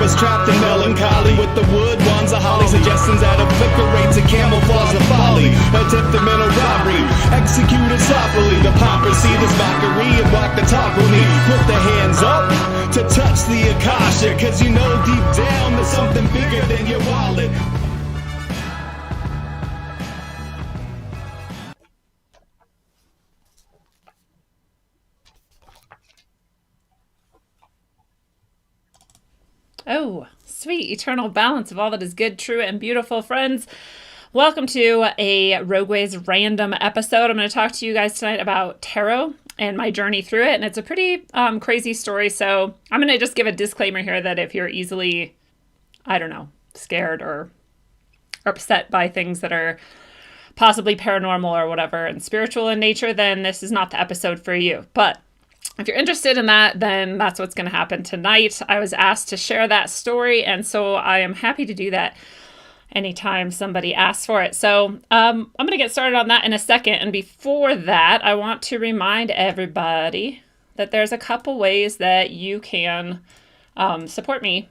us trapped in melancholy with the wood ones, a holly suggestions that obliterate to camouflage the folly. Attempted mental robbery, executed softly. The poppers see this mockery and walk the talk with me. Put the hands up to touch the Akasha, cause you know deep down there's something bigger than your wallet. Oh, sweet eternal balance of all that is good, true, and beautiful, friends. Welcome to a Rogueways random episode. I'm going to talk to you guys tonight about tarot and my journey through it. And it's a pretty crazy story. So I'm going to just give a disclaimer here that if you're easily, scared or upset by things that are possibly paranormal or whatever and spiritual in nature, then this is not the episode for you. But if you're interested in that, then that's what's going to happen tonight. I was asked to share that story, and so I am happy to do that anytime somebody asks for it. So I'm going to get started on that in a second. And before that, I want to remind everybody that there's a couple ways that you can support me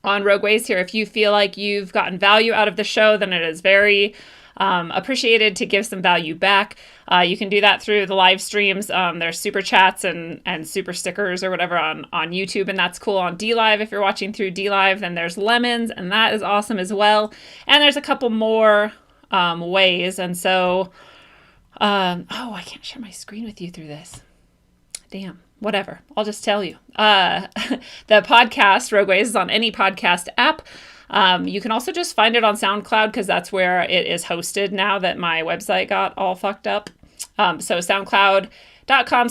on Rogueways here. If you feel like you've gotten value out of the show, then it is very appreciated to give some value back. You can do that through the live streams. There's super chats and super stickers or whatever on YouTube, and that's cool. On DLive, if you're watching through DLive, then there's lemons, and that is awesome as well. And there's a couple more ways. And so, I can't share my screen with you through this. Damn. Whatever. I'll just tell you. The podcast, Rogueways, is on any podcast app. You can also just find it on SoundCloud because that's where it is hosted now that my website got all fucked up. So soundcloud.com/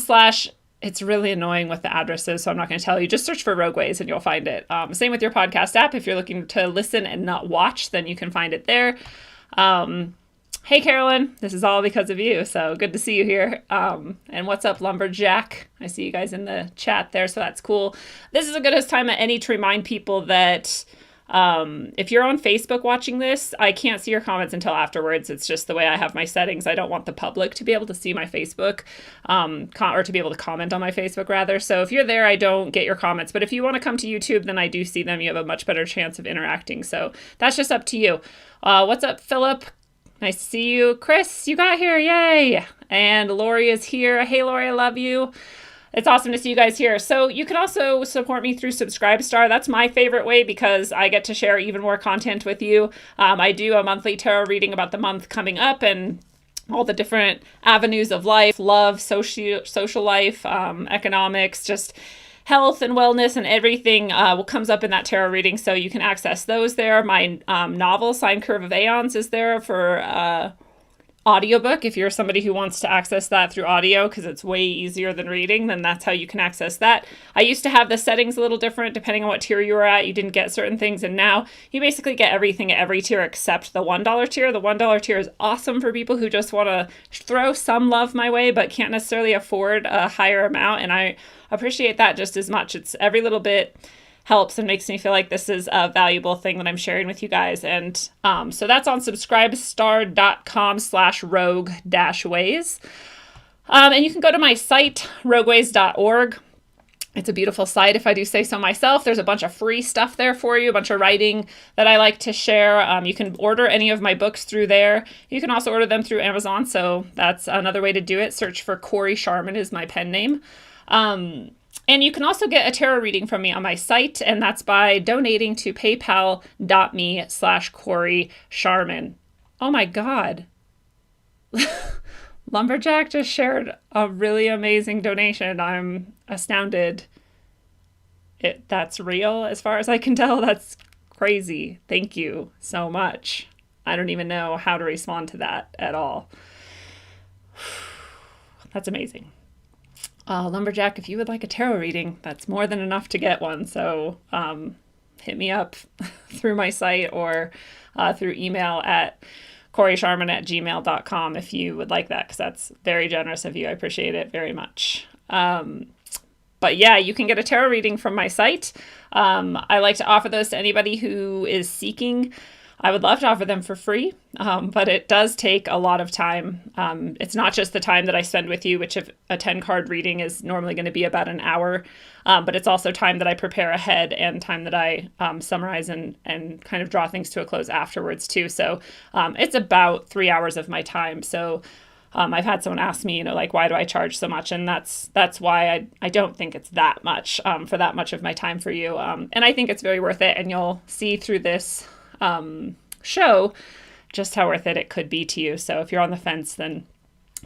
it's really annoying with the addresses, so I'm not going to tell you. Just search for Rogueways and you'll find it. Same with your podcast app. If you're looking to listen and not watch, then you can find it there. Hey, Carolyn, this is all because of you, so good to see you here. And what's up, Lumberjack? I see you guys in the chat there, so that's cool. This is a good time at any to remind people that if you're on Facebook watching this, I can't see your comments until afterwards. It's just the way I have my settings. I don't want the public to be able to see my Facebook, or to be able to comment on my Facebook, rather. So if you're there, I don't get your comments. But if you want to come to YouTube, then I do see them. You have a much better chance of interacting. So that's just up to you. What's up, Philip? Nice to see you. Chris, you got here. Yay. And Lori is here. Hey, Lori, I love you. It's awesome to see you guys here. So you can also support me through Subscribestar. That's my favorite way because I get to share even more content with you. I do a monthly tarot reading about the month coming up and all the different avenues of life, love, social life, economics, just health and wellness and everything comes up in that tarot reading. So you can access those there. My novel, Sine Curve of Aeons, is there for audiobook. If you're somebody who wants to access that through audio because it's way easier than reading, then that's how you can access that. I used to have the settings a little different depending on what tier you were at. You didn't get certain things, and now you basically get everything at every tier except the $1 tier. The $1 tier is awesome for people who just want to throw some love my way but can't necessarily afford a higher amount, and I appreciate that just as much. It's every little bit helps and makes me feel like this is a valuable thing that I'm sharing with you guys. And so that's on subscribestar.com/rogue-ways. And you can go to my site, rogueways.org. It's a beautiful site, if I do say so myself. There's a bunch of free stuff there for you, a bunch of writing that I like to share. You can order any of my books through there. You can also order them through Amazon, so that's another way to do it. Search for Corey Sharman is my pen name. And you can also get a tarot reading from me on my site, and that's by donating to paypal.me/Corey Sharman. Oh my God. Lumberjack just shared a really amazing donation. I'm astounded. That's real as far as I can tell. That's crazy. Thank you so much. I don't even know how to respond to that at all. That's amazing. Lumberjack, if you would like a tarot reading, that's more than enough to get one. So hit me up through my site or through email at CoreySharman@gmail.com if you would like that, because that's very generous of you. I appreciate it very much. But yeah, you can get a tarot reading from my site. I like to offer those to anybody who is seeking I would love to offer them for free, but it does take a lot of time. It's not just the time that I spend with you, which if a 10-card reading is normally going to be about an hour, but it's also time that I prepare ahead and time that I summarize and kind of draw things to a close afterwards too. So it's about 3 hours of my time. So I've had someone ask me, like, why do I charge so much? And that's why I don't think it's that much for that much of my time for you. And I think it's very worth it. And you'll see through this show just how worth it could be to you. So if you're on the fence, then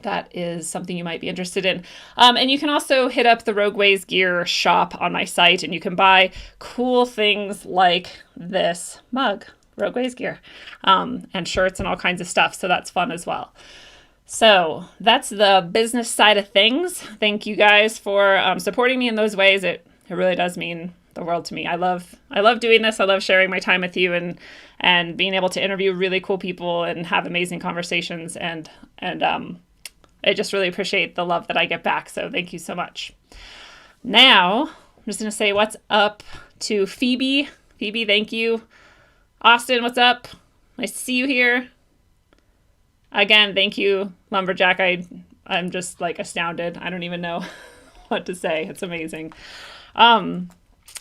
that is something you might be interested in. And you can also hit up the Rogueways Gear shop on my site, and you can buy cool things like this mug, Rogueways Gear, and shirts and all kinds of stuff. So that's fun as well. So that's the business side of things. Thank you guys for supporting me in those ways. It really does mean the world to me. I love doing this. I love sharing my time with you and being able to interview really cool people and have amazing conversations. And I just really appreciate the love that I get back. So thank you so much. Now, I'm just going to say what's up to Phoebe. Phoebe, thank you. Austin, what's up? Nice to see you here. Again, thank you, Lumberjack. I'm just like astounded. I don't even know what to say. It's amazing.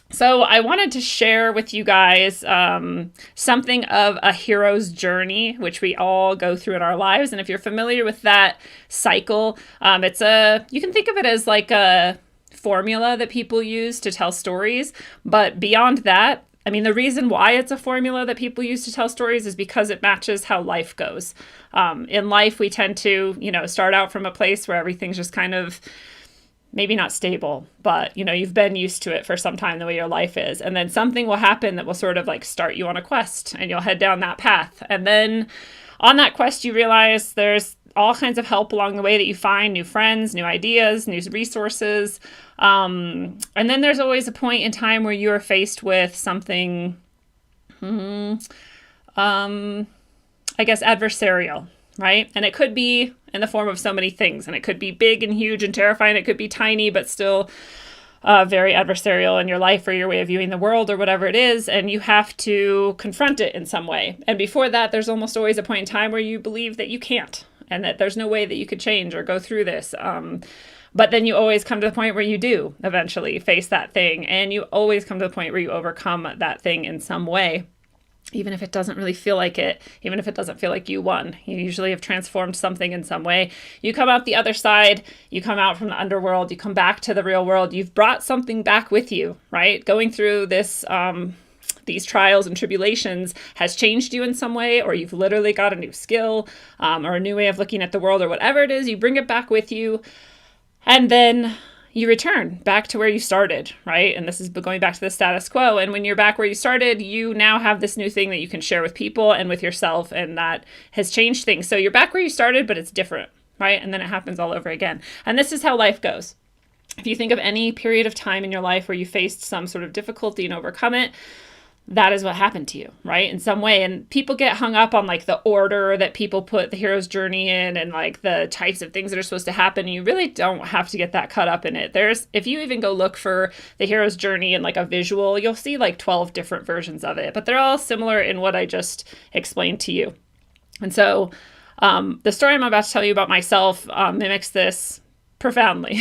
So I wanted to share with you guys something of a hero's journey, which we all go through in our lives. And if you're familiar with that cycle, you can think of it as like a formula that people use to tell stories. But beyond that, I mean, the reason why it's a formula that people use to tell stories is because it matches how life goes. In life, we tend to, start out from a place where everything's just kind of maybe not stable, but you've been used to it for some time the way your life is. And then something will happen that will sort of like start you on a quest and you'll head down that path. And then on that quest, you realize there's all kinds of help along the way that you find, new friends, new ideas, new resources. And then there's always a point in time where you are faced with something, I guess, adversarial, right? And it could be in the form of so many things. And it could be big and huge and terrifying. It could be tiny, but still very adversarial in your life or your way of viewing the world or whatever it is. And you have to confront it in some way. And before that, there's almost always a point in time where you believe that you can't and that there's no way that you could change or go through this. But then you always come to the point where you do eventually face that thing. And you always come to the point where you overcome that thing in some way. Even if it doesn't really feel like it, even if it doesn't feel like you won, you usually have transformed something in some way. You come out the other side, you come out from the underworld, you come back to the real world, you've brought something back with you, right? Going through this, these trials and tribulations has changed you in some way, or you've literally got a new skill, or a new way of looking at the world, or whatever it is, you bring it back with you, and then you return back to where you started, right? And this is going back to the status quo. And when you're back where you started, you now have this new thing that you can share with people and with yourself, and that has changed things. So you're back where you started, but it's different, right? And then it happens all over again. And this is how life goes. If you think of any period of time in your life where you faced some sort of difficulty and overcome it, that is what happened to you, right? In some way. And people get hung up on like the order that people put the hero's journey in and like the types of things that are supposed to happen. You really don't have to get that caught up in it. If you even go look for the hero's journey in like a visual, you'll see like 12 different versions of it, but they're all similar in what I just explained to you. And so the story I'm about to tell you about myself mimics this profoundly.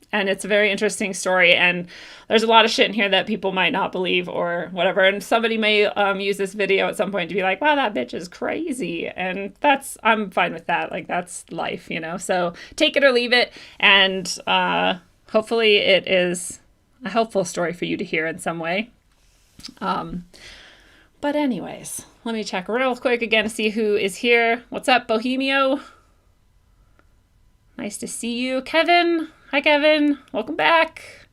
And it's a very interesting story. And there's a lot of shit in here that people might not believe or whatever. And somebody may use this video at some point to be like, wow, that bitch is crazy. And I'm fine with that. Like, that's life, So take it or leave it. And hopefully it is a helpful story for you to hear in some way. But anyways, let me check real quick again to see who is here. What's up, Bohemio? Nice to see you. Kevin. Hi, Kevin. Welcome back.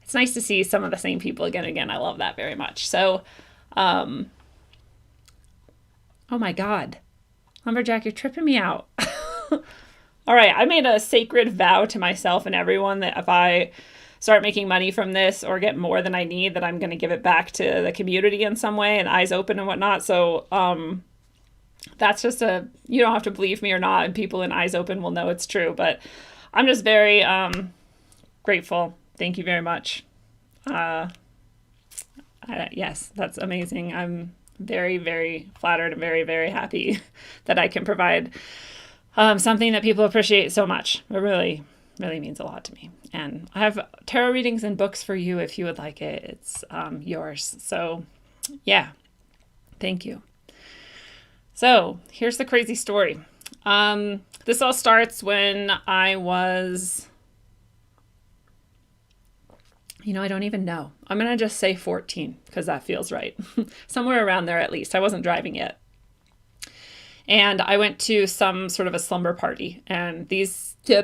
It's nice to see some of the same people again and again. I love that very much. So, oh my God. Lumberjack, you're tripping me out. All right. I made a sacred vow to myself and everyone that if I start making money from this or get more than I need, that I'm going to give it back to the community in some way and eyes open and whatnot. So, that's just you don't have to believe me or not. And people in eyes open will know it's true, but I'm just very grateful. Thank you very much. I Yes, that's amazing. I'm very, very flattered and very, very happy that I can provide something that people appreciate so much. It really, really means a lot to me. And I have tarot readings and books for you if you would like it. It's yours. So, yeah, thank you. So, here's the crazy story. This all starts when I was, I don't even know. I'm going to just say 14 because that feels right. Somewhere around there at least. I wasn't driving yet. And I went to some sort of a slumber party. And the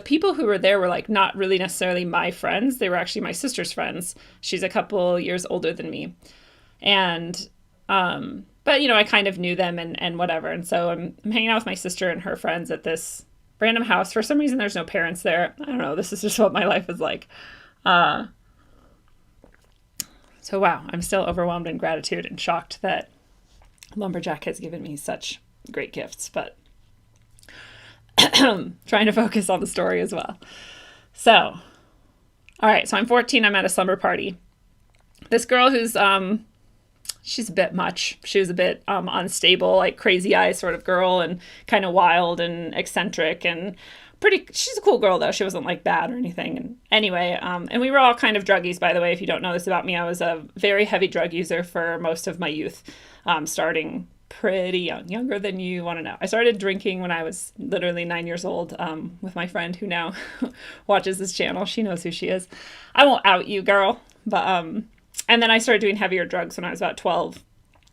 people who were there were like not really necessarily my friends. They were actually my sister's friends. She's a couple years older than me. And, but I kind of knew them and whatever. And so I'm hanging out with my sister and her friends at this random house. For some reason, there's no parents there. I don't know. This is just what my life is like. So, wow, I'm still overwhelmed in gratitude and shocked that Lumberjack has given me such great gifts, but trying to focus on the story as well. So, all right, so I'm 14. I'm at a slumber party. This girl who's, she's a bit much. She was a bit unstable, like crazy eyes sort of girl and kind of wild and eccentric and she's a cool girl though. She wasn't like bad or anything. And anyway, and we were all kind of druggies, by the way. If you don't know this about me, I was a very heavy drug user for most of my youth, starting pretty young, younger than you want to know. I started drinking when I was literally 9 years old, with my friend who now watches this channel. She knows who she is. I won't out you, girl. But, and then I started doing heavier drugs when I was about 12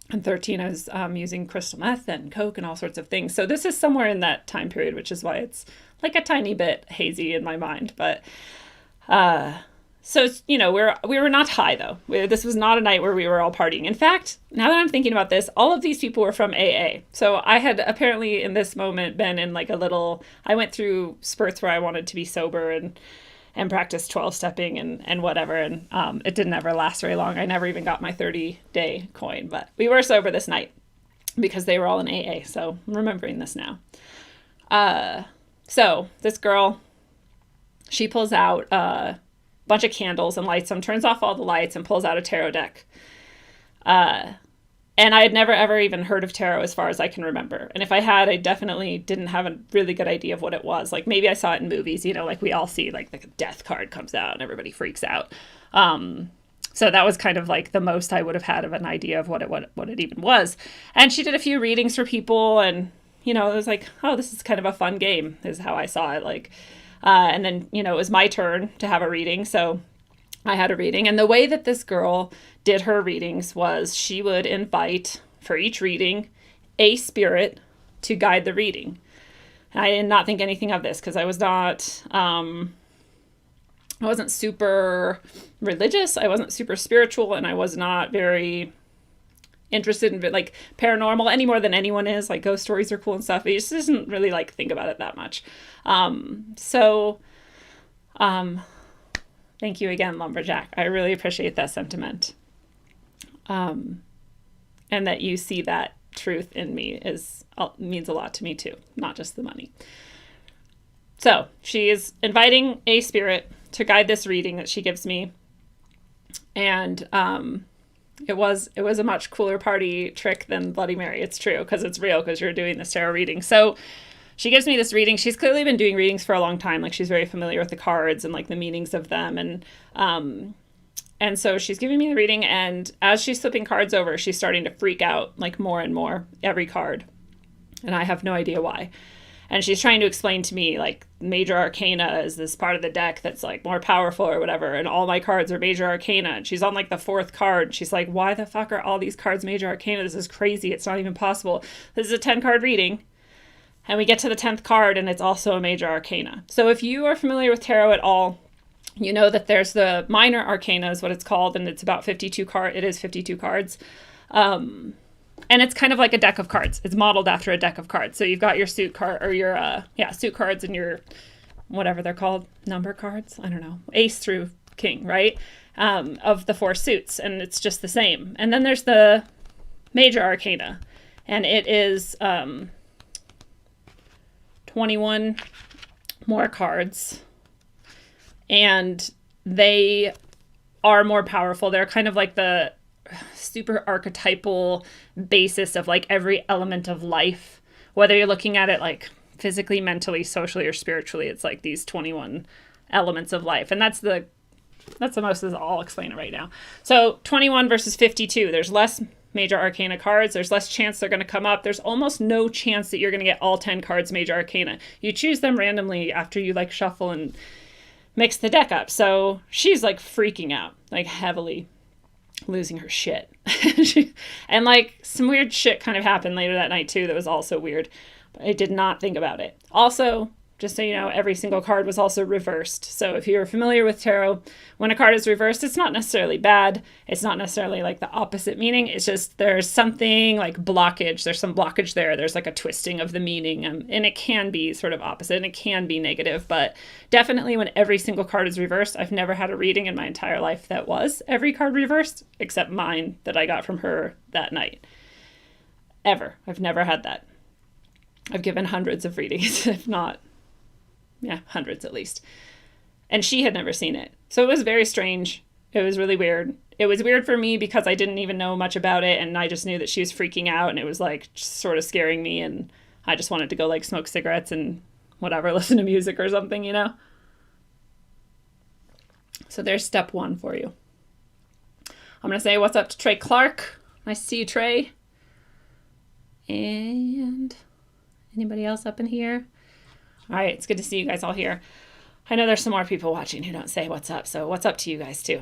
and 13. I was using crystal meth and coke and all sorts of things. So this is somewhere in that time period, which is why it's like a tiny bit hazy in my mind. But so, we were not high, though. This was not a night where we were all partying. In fact, now that I'm thinking about this, all of these people were from AA. So I had apparently in this moment been in like I went through spurts where I wanted to be sober and practice 12-stepping and whatever. And it didn't ever last very long. I never even got my 30-day coin. But we were sober this night because they were all in AA. So I'm remembering this now. So this girl, she pulls out a bunch of candles and lights them, turns off all the lights and pulls out a tarot deck. And I had never, ever even heard of tarot as far as I can remember. And if I had, I definitely didn't have a really good idea of what it was. Like maybe I saw it in movies, like we all see like a death card comes out and everybody freaks out. So that was kind of like the most I would have had of an idea of what it even was. And she did a few readings for people and, it was like, oh, this is kind of a fun game is how I saw it. Like, and then, it was my turn to have a reading. So I had a reading. And the way that this girl did her readings was she would invite for each reading a spirit to guide the reading. And I did not think anything of this because I was not, I wasn't super religious. I wasn't super spiritual. And I was not very interested in like paranormal any more than anyone is. Like ghost stories are cool and stuff. It just doesn't really like think about it that much. Thank you again, Lumberjack. I really appreciate that sentiment. And that you see that truth in me means a lot to me too, not just the money. So she is inviting a spirit to guide this reading that she gives me. And, it was a much cooler party trick than Bloody Mary. It's true because it's real because you're doing this tarot reading. So she gives me this reading. She's clearly been doing readings for a long time. Like she's very familiar with the cards and like the meanings of them. And so she's giving me the reading. And as she's flipping cards over, she's starting to freak out like more and more every card. And I have no idea why. And she's trying to explain to me, like, Major Arcana is this part of the deck that's, like, more powerful or whatever, and all my cards are Major Arcana. And she's on, like, the 4th card. She's like, why the fuck are all these cards Major Arcana? This is crazy. It's not even possible. This is a 10-card reading. And we get to the 10th card, and it's also a Major Arcana. So if you are familiar with tarot at all, you know that there's the Minor Arcana is what it's called, and it's about 52 cards. It is 52 cards. And it's kind of like a deck of cards. It's modeled after a deck of cards. So you've got your suit card or your, suit cards and your, whatever they're called, number cards. I don't know. Ace through king, right? Of the 4 suits. And it's just the same. And then there's the Major Arcana. And it is 21 more cards. And they are more powerful. They're kind of like the super archetypal basis of like every element of life, whether you're looking at it like physically, mentally, socially, or spiritually. It's like these 21 elements of life. And that's the most, I'll explain it right now. So 21 versus 52, there's less major arcana cards. There's less chance they're going to come up. There's almost no chance that you're going to get all 10 cards major arcana. You choose them randomly after you like shuffle and mix the deck up. So she's like freaking out, like heavily losing her shit. And like some weird shit kind of happened later that night too that was also weird. But I did not think about it. Also, just so you know, every single card was also reversed. So if you're familiar with tarot, when a card is reversed, it's not necessarily bad. It's not necessarily like the opposite meaning. It's just there's something like blockage. There's some blockage there. There's like a twisting of the meaning. And it can be sort of opposite and it can be negative. But definitely when every single card is reversed, I've never had a reading in my entire life that was every card reversed, except mine that I got from her that night. Ever. I've never had that. I've given hundreds of readings, if not... yeah, hundreds at least. And she had never seen it. So it was very strange. It was really weird. It was weird for me because I didn't even know much about it. And I just knew that she was freaking out and it was like sort of scaring me. And I just wanted to go like smoke cigarettes and whatever, listen to music or something, you know? So there's step one for you. I'm going to say what's up to Trey Clark. Nice to see you, Trey. And anybody else up in here? All right, it's good to see you guys all here. I know there's some more people watching who don't say what's up, so what's up to you guys too?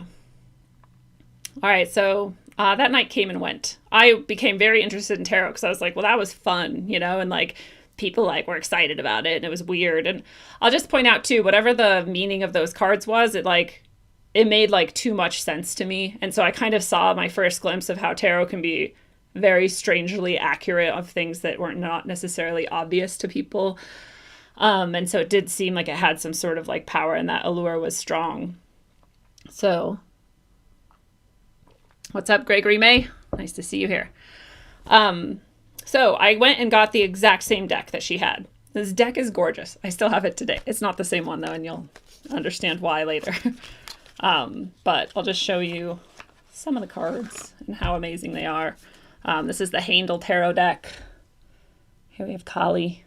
All right, so that night came and went. I became very interested in tarot because I was like, well, that was fun, you know, and like people like were excited about it and it was weird. And I'll just point out too, whatever the meaning of those cards was, it made like too much sense to me. And so I kind of saw my first glimpse of how tarot can be very strangely accurate of things that were not necessarily obvious to people. And so it did seem like it had some sort of like power and that allure was strong. So what's up, Gregory May? Nice to see you here. So I went and got the exact same deck that she had. This deck is gorgeous. I still have it today. It's not the same one though, and you'll understand why later. But I'll just show you some of the cards and how amazing they are. This is the Handel Tarot deck. Here we have Kali.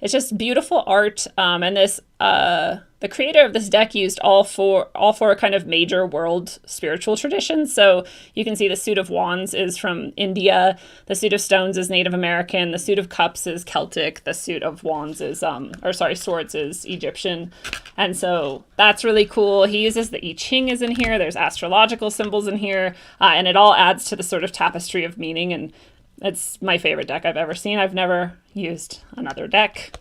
It's just beautiful art, and this the creator of this deck used all four kind of major world spiritual traditions. So you can see the suit of wands is from India, the suit of stones is Native American, the suit of cups is Celtic, the suit of wands is swords is Egyptian, and so that's really cool. He uses the I Ching is in here. There's astrological symbols in here, and it all adds to the sort of tapestry of meaning. And it's my favorite deck I've ever seen. I've never used another deck.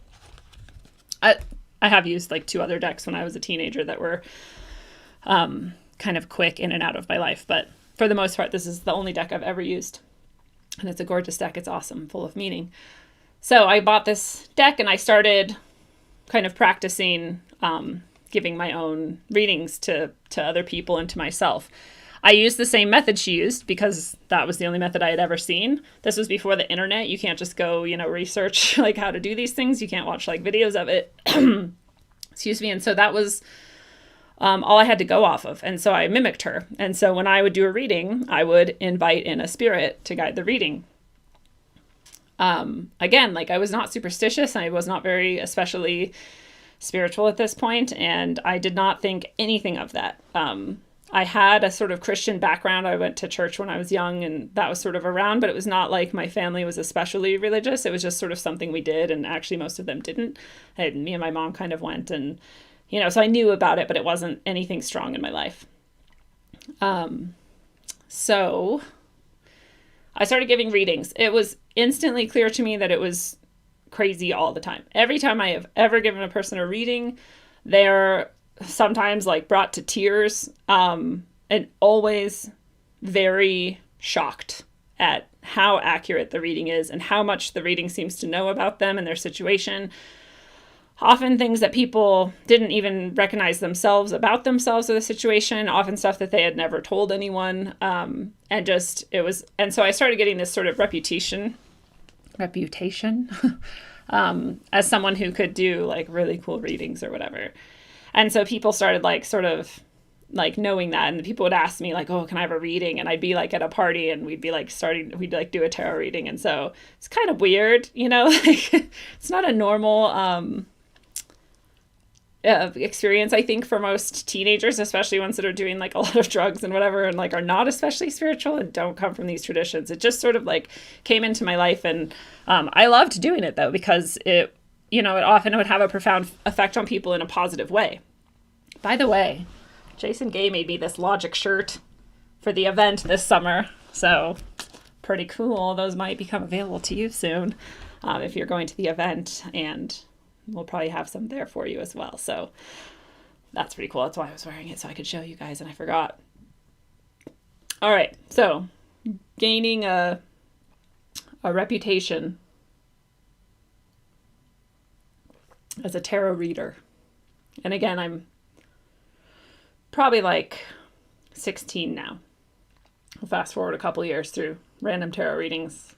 I have used like 2 other decks when I was a teenager that were kind of quick in and out of my life. But for the most part, this is the only deck I've ever used. And it's a gorgeous deck. It's awesome, full of meaning. So I bought this deck and I started kind of practicing giving my own readings to other people and to myself. I used the same method she used because that was the only method I had ever seen. This was before the internet. You can't just go, research like how to do these things. You can't watch like videos of it. Excuse me. And so that was all I had to go off of. And so I mimicked her. And so when I would do a reading, I would invite in a spirit to guide the reading. Again, like I was not superstitious. I was not very especially spiritual at this point, and I did not think anything of that. I had a sort of Christian background. I went to church when I was young and that was sort of around, but it was not like my family was especially religious. It was just sort of something we did. And actually most of them didn't. Me and my mom kind of went and, so I knew about it, but it wasn't anything strong in my life. So I started giving readings. It was instantly clear to me that it was crazy all the time. Every time I have ever given a person a reading, they're sometimes like brought to tears, and always very shocked at how accurate the reading is and how much the reading seems to know about them and their situation. Often things that people didn't even recognize themselves about themselves or the situation, often stuff that they had never told anyone. And so I started getting this sort of reputation, as someone who could do like really cool readings or whatever. And so people started like sort of like knowing that, and people would ask me like, oh, can I have a reading? And I'd be like at a party and we'd like do a tarot reading. And so it's kind of weird, like it's not a normal experience, I think, for most teenagers, especially ones that are doing like a lot of drugs and whatever, and like are not especially spiritual and don't come from these traditions. It just sort of like came into my life, and I loved doing it though, because it often would have a profound effect on people in a positive way. By the way, Jason Gay made me this Logic shirt for the event this summer, so pretty cool. Those might become available to you soon if you're going to the event, and we'll probably have some there for you as well. So that's pretty cool. That's why I was wearing it, so I could show you guys, and I forgot. All right, so gaining a reputation as a tarot reader. And again, I'm probably like 16 now. I'll fast forward a couple years through random tarot readings,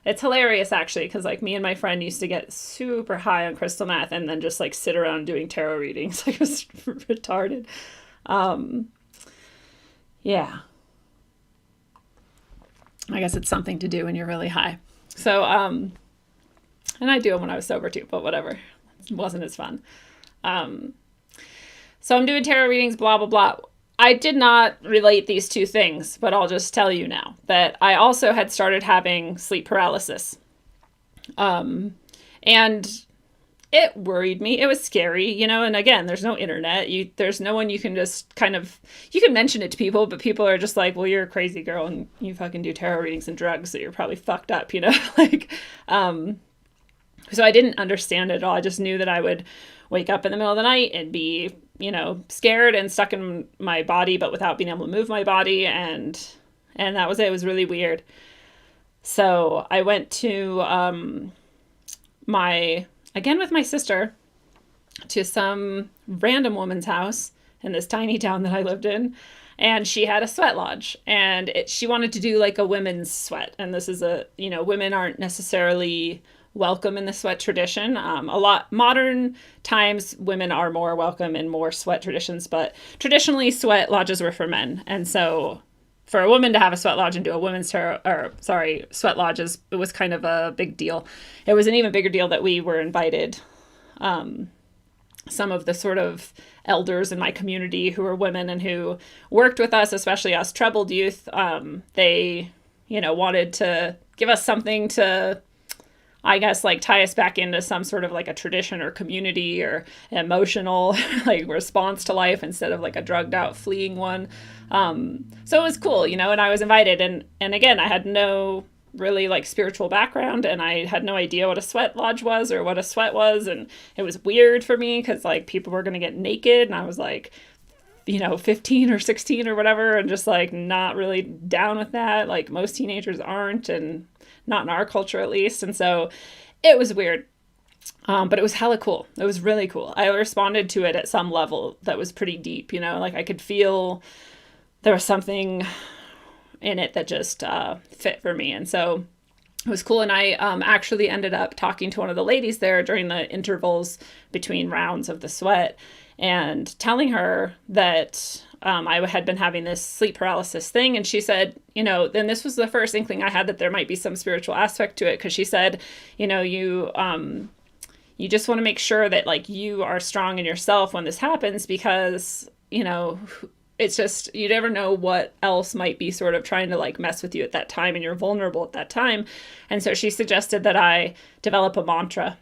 it's hilarious actually, because like me and my friend used to get super high on crystal meth and then just like sit around doing tarot readings. Like it was retarded. Yeah. I guess it's something to do when you're really high. So, and I do them when I was sober too, but whatever. It wasn't as fun. So I'm doing tarot readings, blah, blah, blah. I did not relate these two things, but I'll just tell you now that I also had started having sleep paralysis. And it worried me. It was scary, and again, there's no internet. There's no one you can just you can mention it to people, but people are just like, well, you're a crazy girl and you fucking do tarot readings and drugs, so you're probably fucked up, like, so I didn't understand it at all. I just knew that I would wake up in the middle of the night and be, scared and stuck in my body, but without being able to move my body. And that was it. It was really weird. So I went to, with my sister, to some random woman's house in this tiny town that I lived in. And she had a sweat lodge, and she wanted to do like a women's sweat. And this is women aren't necessarily welcome in the sweat tradition. Modern times, women are more welcome in more sweat traditions, but traditionally sweat lodges were for men. And so for a woman to have a sweat lodge and do a women's sweat lodges, it was kind of a big deal. It was an even bigger deal that we were invited. Some of the sort of elders in my community who were women and who worked with us, especially us troubled youth, they, wanted to give us something to, I guess, like tie us back into some sort of like a tradition or community or emotional like response to life instead of like a drugged out fleeing one. So it was cool, and I was invited, and again, I had no really like spiritual background, and I had no idea what a sweat lodge was or what a sweat was, and it was weird for me because like people were going to get naked, and I was like 15 or 16 or whatever, and just like not really down with that. Like most teenagers aren't, and not in our culture at least. And so it was weird. But it was hella cool. It was really cool. I responded to it at some level that was pretty deep, like I could feel there was something in it that just fit for me. And so it was cool. And I actually ended up talking to one of the ladies there during the intervals between rounds of the sweat and telling her that I had been having this sleep paralysis thing. And she said, then this was the first inkling I had that there might be some spiritual aspect to it. Cause she said, you just want to make sure that like you are strong in yourself when this happens, because, it's just, you never know what else might be sort of trying to like mess with you at that time, and you're vulnerable at that time. And so she suggested that I develop a mantra.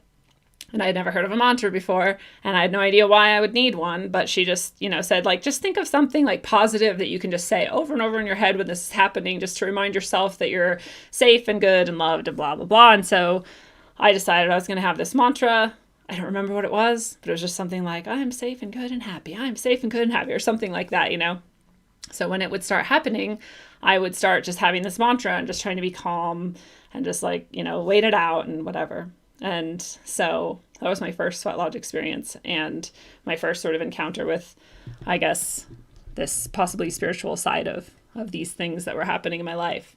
And I had never heard of a mantra before, and I had no idea why I would need one, but she just, said like, just think of something like positive that you can just say over and over in your head when this is happening, just to remind yourself that you're safe and good and loved and blah, blah, blah. And so I decided I was going to have this mantra. I don't remember what it was, but it was just something like, I'm safe and good and happy. I'm safe and good and happy, or something like that, So when it would start happening, I would start just having this mantra and just trying to be calm and just like, wait it out and whatever. And so that was my first sweat lodge experience, and my first sort of encounter with, I guess, this possibly spiritual side of these things that were happening in my life.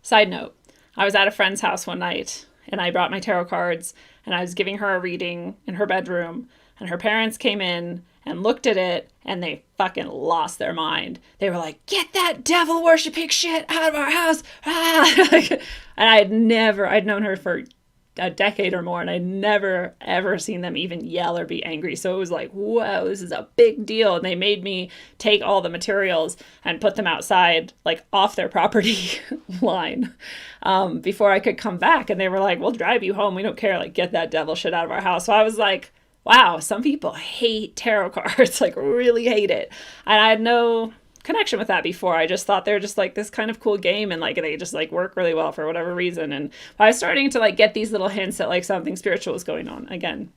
Side note, I was at a friend's house one night, and I brought my tarot cards, and I was giving her a reading in her bedroom, and her parents came in and looked at it, and they fucking lost their mind. They were like, "Get that devil worshiping shit out of our house!" And I'd known her for a decade or more, and I'd never ever seen them even yell or be angry. So it was like, whoa, this is a big deal. And they made me take all the materials and put them outside, like off their property line, before I could come back. And they were like, "We'll drive you home. We don't care. Like, get that devil shit out of our house." So I was like, wow, some people hate tarot cards, like really hate it. And I had no connection with that before. I just thought they're just like this kind of cool game, and like they just like work really well for whatever reason. And I was starting to like get these little hints that like something spiritual was going on. Again,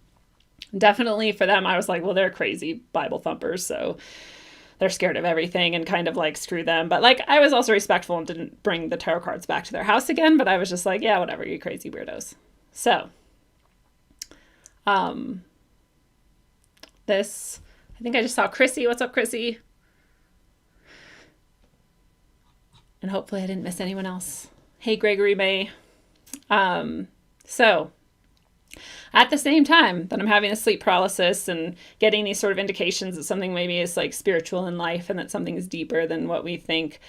definitely for them, I was like, well, they're crazy Bible thumpers, so they're scared of everything and kind of like screw them. But like I was also respectful and didn't bring the tarot cards back to their house again, but I was just like, yeah, whatever, you crazy weirdos. So this, I think I just saw Chrissy. What's up, Chrissy? And hopefully I didn't miss anyone else. Hey, Gregory May. So at the same time that I'm having a sleep paralysis and getting these sort of indications that something maybe is like spiritual in life and that something is deeper than what we think,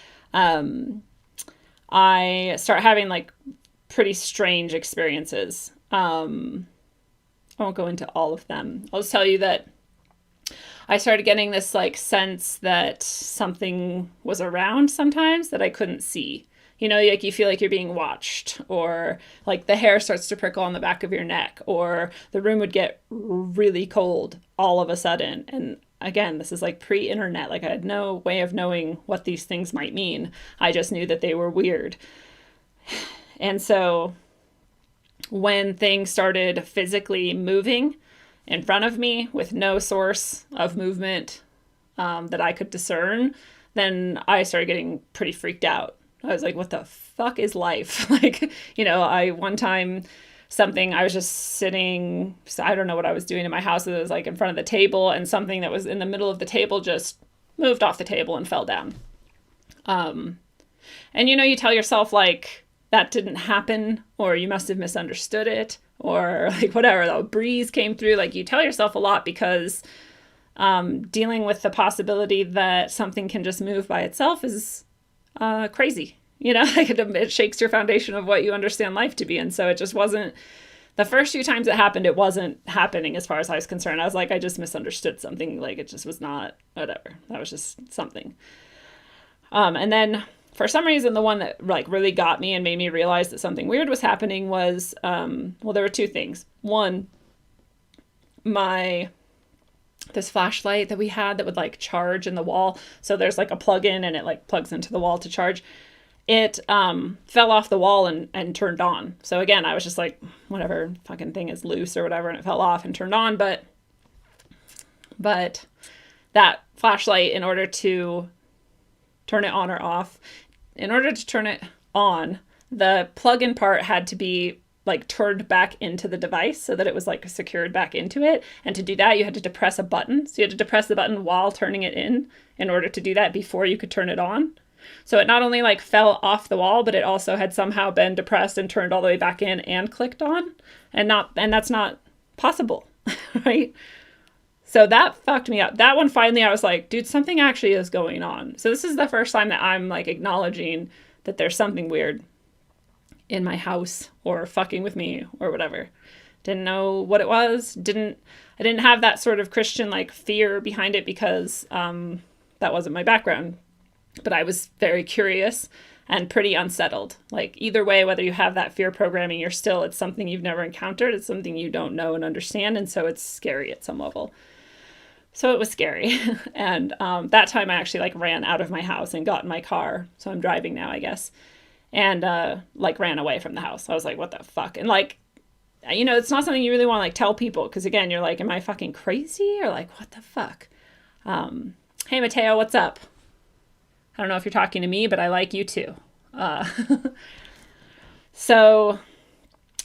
I start having like pretty strange experiences. I won't go into all of them. I'll just tell you that I started getting this like sense that something was around sometimes that I couldn't see. You know, like you feel like you're being watched, or like the hair starts to prickle on the back of your neck, or the room would get really cold all of a sudden. And again, this is like pre-internet. Like I had no way of knowing what these things might mean. I just knew that they were weird. And so when things started physically moving in front of me with no source of movement that I could discern, then I started getting pretty freaked out. I was like, what the fuck is life? Like, you know, one time I was just sitting, so I don't know what I was doing in my house. It was like in front of the table, and something that was in the middle of the table just moved off the table and fell down. And you know, you tell yourself like, that didn't happen, or you must have misunderstood it, or like whatever, the breeze came through. Like you tell yourself a lot because dealing with the possibility that something can just move by itself is crazy. You know, like it shakes your foundation of what you understand life to be. And so it just wasn't, the first few times it happened, it wasn't happening as far as I was concerned. I was like, I just misunderstood something. Like it just was not, whatever. That was just something. And then for some reason, the one that like really got me and made me realize that something weird was happening was, well, there were two things. One, this flashlight that we had that would like charge in the wall. So there's like a plug-in and it like plugs into the wall to charge. It fell off the wall and turned on. So again, I was just like, whatever, fucking thing is loose or whatever, and it fell off and turned on. But that flashlight, in order to turn it on or off, in order to turn it on, the plug-in part had to be like turned back into the device so that it was like secured back into it. And to do that, you had to depress a button. So you had to depress the button while turning it in order to do that before you could turn it on. So it not only like fell off the wall, but it also had somehow been depressed and turned all the way back in and clicked on, and that's not possible, right? So that fucked me up. That one, finally, I was like, dude, something actually is going on. So this is the first time that I'm like acknowledging that there's something weird in my house or fucking with me or whatever. Didn't know what it was. I didn't have that sort of Christian like fear behind it because that wasn't my background. But I was very curious and pretty unsettled. Like either way, whether you have that fear programming, it's something you've never encountered. It's something you don't know and understand. And so it's scary at some level. So it was scary. And that time I actually like ran out of my house and got in my car. So I'm driving now, I guess. And like ran away from the house. I was like, what the fuck? And like, you know, it's not something you really want to like tell people. Because again, you're like, am I fucking crazy? Or like, what the fuck? Hey, Mateo, what's up? I don't know if you're talking to me, but I like you too. So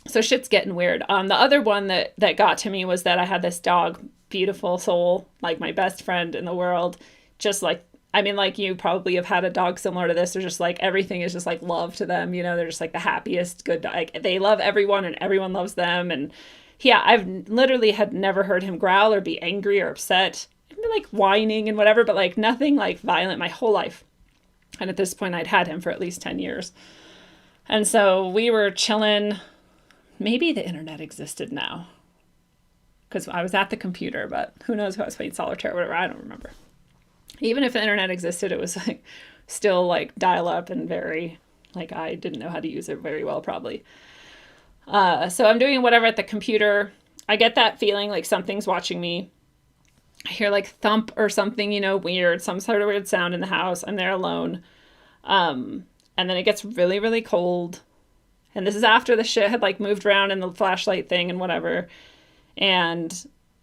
shit's getting weird. The other one that got to me was that I had this dog, beautiful soul, like my best friend in the world, just like I mean, like, you probably have had a dog similar to this. They're just like, everything is just like love to them. They're just like the happiest, good dog. Like, they love everyone and everyone loves them. And yeah, I've literally had never heard him growl or be angry or upset. He'd be like whining and whatever, but like nothing like violent my whole life. And at this point, I'd had him for at least 10 years. And so we were chilling. Maybe the internet existed now, because I was at the computer, but who knows who I was playing solitaire or whatever. I don't remember. Even if the internet existed, it was like still like dial up and very, like, I didn't know how to use it very well, probably. So I'm doing whatever at the computer. I get that feeling like something's watching me. I hear like thump or something, weird, some sort of weird sound in the house. I'm there alone. And then it gets really, really cold. And this is after the shit had like moved around in the flashlight thing and whatever. And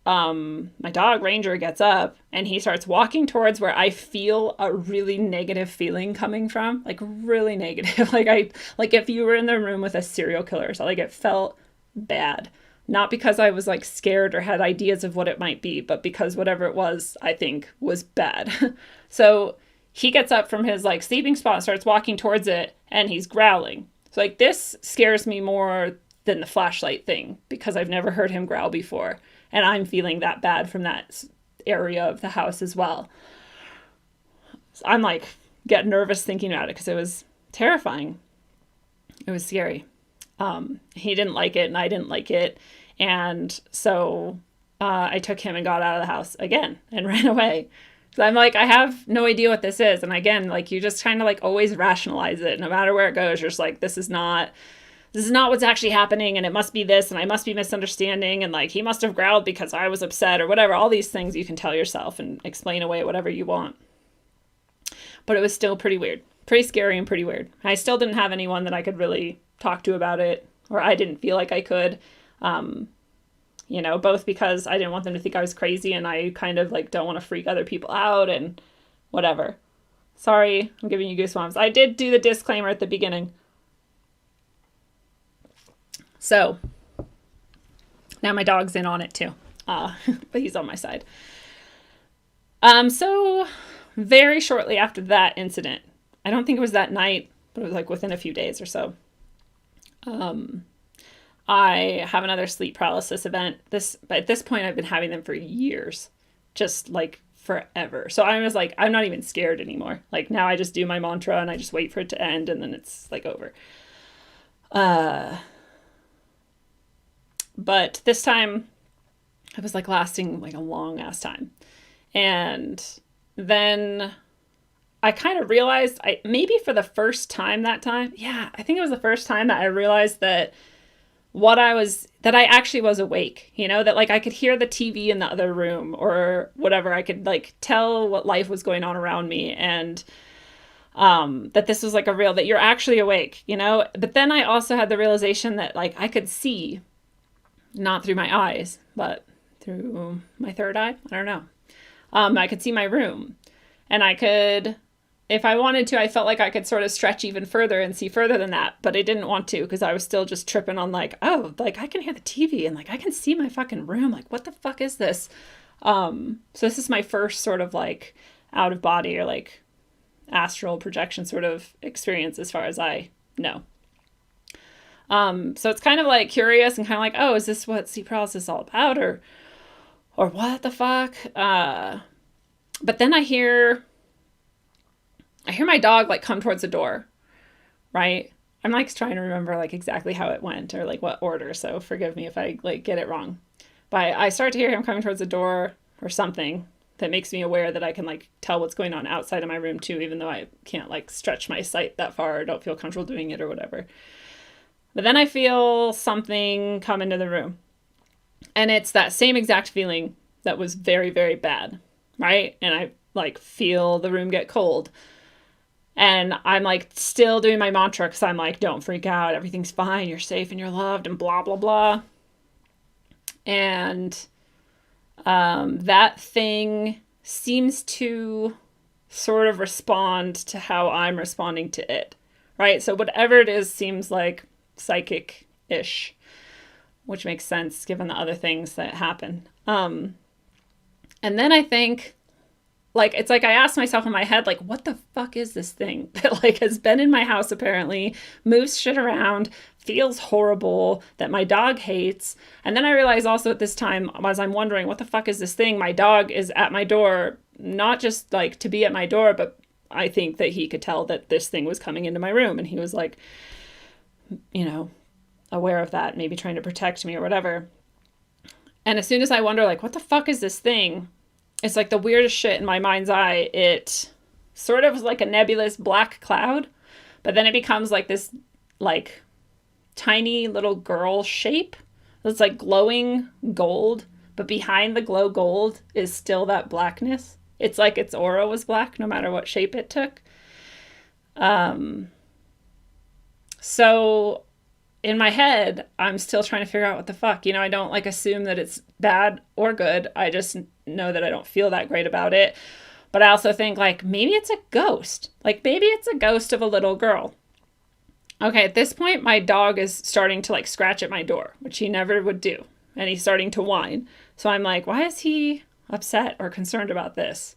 my dog Ranger gets up and he starts walking towards where I feel a really negative feeling coming from, like really negative. like if you were in the room with a serial killer, so like it felt bad, not because I was like scared or had ideas of what it might be, but because whatever it was, I think was bad. So he gets up from his like sleeping spot and starts walking towards it, and he's growling. So like this scares me more than the flashlight thing, because I've never heard him growl before. And I'm feeling that bad from that area of the house as well. So I'm like, get nervous thinking about it, because it was terrifying. It was scary. He didn't like it and I didn't like it. And so I took him and got out of the house again and ran away. So I'm like, I have no idea what this is. And again, like, you just kind of like always rationalize it. No matter where it goes, you're just like, this is not what's actually happening, and it must be this, and I must be misunderstanding, and like he must have growled because I was upset or whatever. All these things you can tell yourself and explain away whatever you want. But it was still pretty weird, pretty scary and pretty weird. I still didn't have anyone that I could really talk to about it, or I didn't feel like I could, both because I didn't want them to think I was crazy, and I kind of like don't want to freak other people out and whatever. Sorry, I'm giving you goosebumps. I did do the disclaimer at the beginning. So now my dog's in on it too, but he's on my side. So very shortly after that incident, I don't think it was that night, but it was like within a few days or so, I have another sleep paralysis event. But at this point, I've been having them for years, just like forever. So I was like, I'm not even scared anymore. Like now I just do my mantra and I just wait for it to end, and then it's like over. But this time it was like lasting like a long ass time. And then I kind of realized, maybe for the first time that time, I think it was the first time that I realized that I actually was awake, that like I could hear the TV in the other room or whatever. I could like tell what life was going on around me, and that this was like that you're actually awake, But then I also had the realization that like I could see, not through my eyes, but through my third eye. I don't know. I could see my room, and I could, if I wanted to, I felt like I could sort of stretch even further and see further than that, but I didn't want to, because I was still just tripping on like, oh, like I can hear the TV and like I can see my fucking room. Like, what the fuck is this? So this is my first sort of like out of body or like astral projection sort of experience as far as I know. So it's kind of like curious and kind of like, oh, is this what sleep paralysis is all about, or what the fuck? But then I hear my dog like come towards the door, right? I'm like trying to remember like exactly how it went or like what order, so forgive me if I like get it wrong. But I start to hear him coming towards the door or something that makes me aware that I can like tell what's going on outside of my room too, even though I can't like stretch my sight that far or don't feel comfortable doing it or whatever. But then I feel something come into the room. And it's that same exact feeling that was very, very bad, right? And I like feel the room get cold. And I'm like still doing my mantra, because I'm like, don't freak out. Everything's fine. You're safe and you're loved and blah, blah, blah. And that thing seems to sort of respond to how I'm responding to it, right? So whatever it is seems like psychic-ish, which makes sense given the other things that happen. And then I think like, it's like I asked myself in my head, like, what the fuck is this thing that like has been in my house apparently, moves shit around, feels horrible, that my dog hates. And then I realized also at this time, as I'm wondering, what the fuck is this thing? My dog is at my door, not just like to be at my door, but I think that he could tell that this thing was coming into my room. And he was like, you know, aware of that, maybe trying to protect me or whatever. And as soon as I wonder, like, what the fuck is this thing? It's like the weirdest shit in my mind's eye. It sort of is like a nebulous black cloud, but then it becomes like this, like, tiny little girl shape. It's like glowing gold, but behind the glow gold is still that blackness. It's like its aura was black no matter what shape it took. So in my head, I'm still trying to figure out what the fuck. You know, I don't like assume that it's bad or good. I just know that I don't feel that great about it. But I also think like maybe it's a ghost. Like maybe it's a ghost of a little girl. Okay, at this point, my dog is starting to like scratch at my door, which he never would do. And he's starting to whine. So I'm like, why is he upset or concerned about this?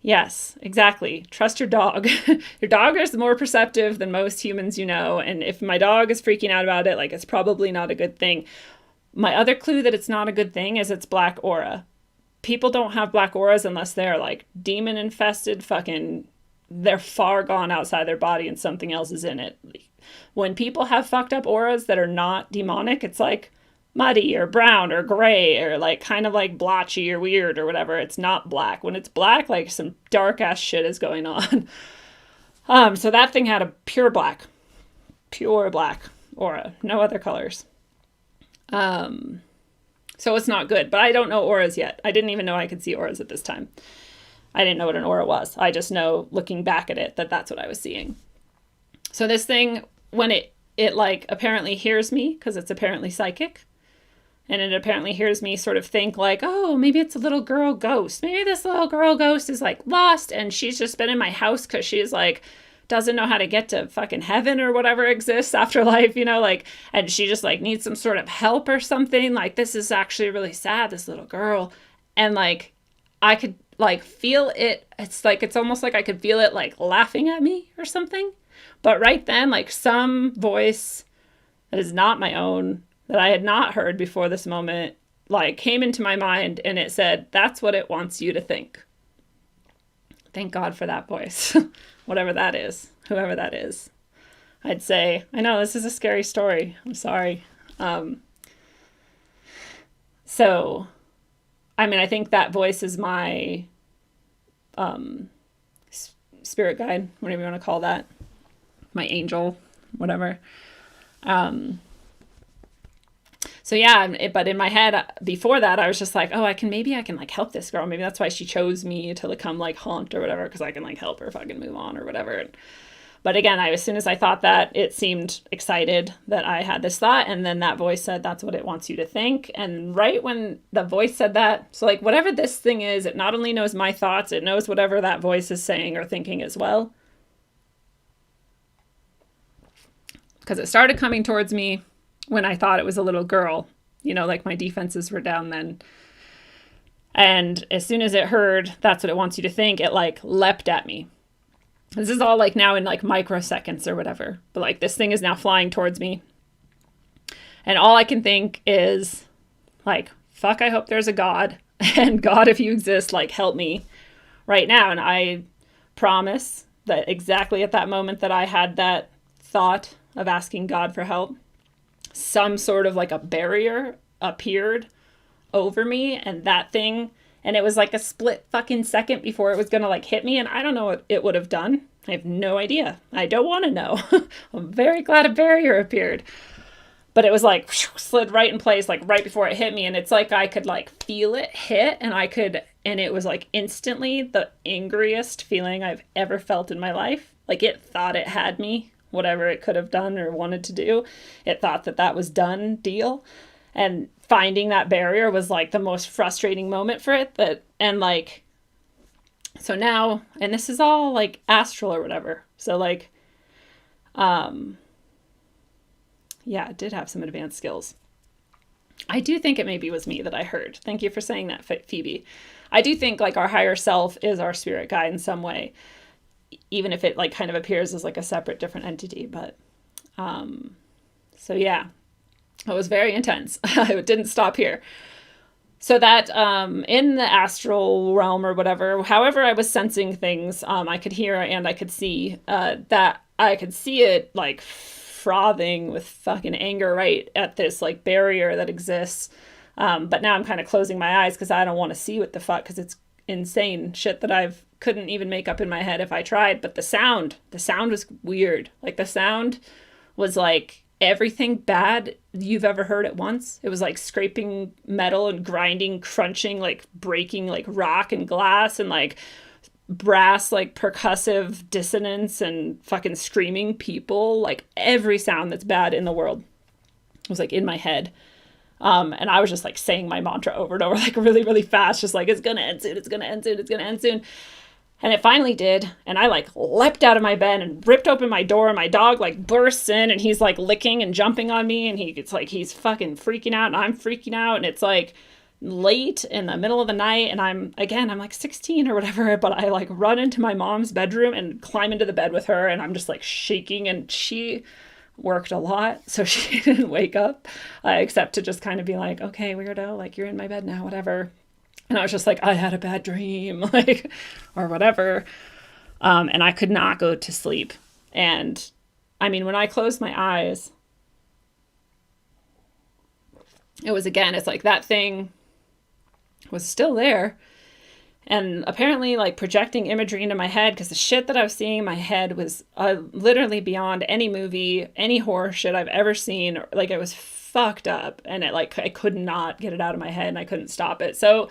Yes, exactly. Trust your dog. Your dog is more perceptive than most humans you know. And if my dog is freaking out about it, like it's probably not a good thing. My other clue that it's not a good thing is it's black aura. People don't have black auras unless they're like demon infested, fucking, they're far gone outside their body and something else is in it. When people have fucked up auras that are not demonic, it's like muddy or brown or gray or like kind of like blotchy or weird or whatever. It's not black. When it's black, like some dark ass shit is going on. So that thing had a pure black aura, no other colors. So it's not good, but I don't know auras yet. I didn't even know I could see auras at this time. I didn't know what an aura was. I just know looking back at it that that's what I was seeing. So this thing, when it like apparently hears me, because it's apparently psychic, and it apparently hears me sort of think like, oh, maybe it's a little girl ghost. Maybe this little girl ghost is like lost and she's just been in my house because she's like, doesn't know how to get to fucking heaven or whatever exists after life, you know, like, and she just like needs some sort of help or something. Like, this is actually really sad, this little girl. And like, I could like feel it. It's like, it's almost like I could feel it like laughing at me or something. But right then, like some voice that is not my own, that I had not heard before this moment, like came into my mind and it said, that's what it wants you to think. Thank God for that voice. Whatever that is, whoever that is. I'd say, I know this is a scary story. I'm sorry. So, I mean, I think that voice is my spirit guide, whatever you want to call that. My angel, whatever. So yeah, but in my head before that, I was just like, oh, maybe I can like help this girl. Maybe that's why she chose me to like come like haunt or whatever, because I can like help her fucking move on or whatever. But again, as soon as I thought that, it seemed excited that I had this thought. And then that voice said, that's what it wants you to think. And right when the voice said that, so like whatever this thing is, it not only knows my thoughts, it knows whatever that voice is saying or thinking as well. Because it started coming towards me when I thought it was a little girl, you know, like my defenses were down then. And as soon as it heard, that's what it wants you to think, it like leapt at me. This is all like now in like microseconds or whatever. But like this thing is now flying towards me. And all I can think is like, fuck, I hope there's a God. And God, if you exist, like help me right now. And I promise that exactly at that moment that I had that thought of asking God for help, some sort of like a barrier appeared over me and that thing, and it was like a split fucking second before it was gonna like hit me, and I don't know what it would have done. I have no idea. I don't want to know. I'm very glad a barrier appeared, but it was like slid right in place like right before it hit me, and it's like I could like feel it hit, and it was like instantly the angriest feeling I've ever felt in my life. Like it thought it had me. Whatever it could have done or wanted to do, it thought that was done deal. And finding that barrier was like the most frustrating moment for it. And like, so now, and this is all like astral or whatever. So like, yeah, it did have some advanced skills. I do think it maybe was me that I heard. Thank you for saying that, Phoebe. I do think like our higher self is our spirit guide in some way, even if it like kind of appears as like a separate, different entity. But so yeah, it was very intense. It didn't stop here. So that in the astral realm or whatever, however I was sensing things, I could hear and I could see that I could see it like frothing with fucking anger right at this like barrier that exists. But now I'm kind of closing my eyes because I don't want to see what the fuck, because it's insane shit that I couldn't even make up in my head if I tried. But the sound was weird. Like the sound was like everything bad you've ever heard at once. It was like scraping metal and grinding, crunching, like breaking like rock and glass and like brass, like percussive dissonance and fucking screaming people. Like every sound that's bad in the world was like in my head. And I was just like saying my mantra over and over, like really, really fast, just like, it's gonna end soon, it's gonna end soon, it's gonna end soon. And it finally did. And I like leapt out of my bed and ripped open my door, and my dog like bursts in and he's like licking and jumping on me. And it's like, he's fucking freaking out and I'm freaking out. And it's like late in the middle of the night. And I'm like 16 or whatever, but I like run into my mom's bedroom and climb into the bed with her. And I'm just like shaking, and she worked a lot. So she didn't wake up, except to just kind of be like, okay, weirdo, like you're in my bed now, whatever. And I was just like, I had a bad dream, like, or whatever. And I could not go to sleep. And I mean, when I closed my eyes, it was again, it's like that thing was still there. And apparently like projecting imagery into my head, because the shit that I was seeing in my head was literally beyond any movie, any horror shit I've ever seen. Like it was fucked up, and it like, I could not get it out of my head and I couldn't stop it. So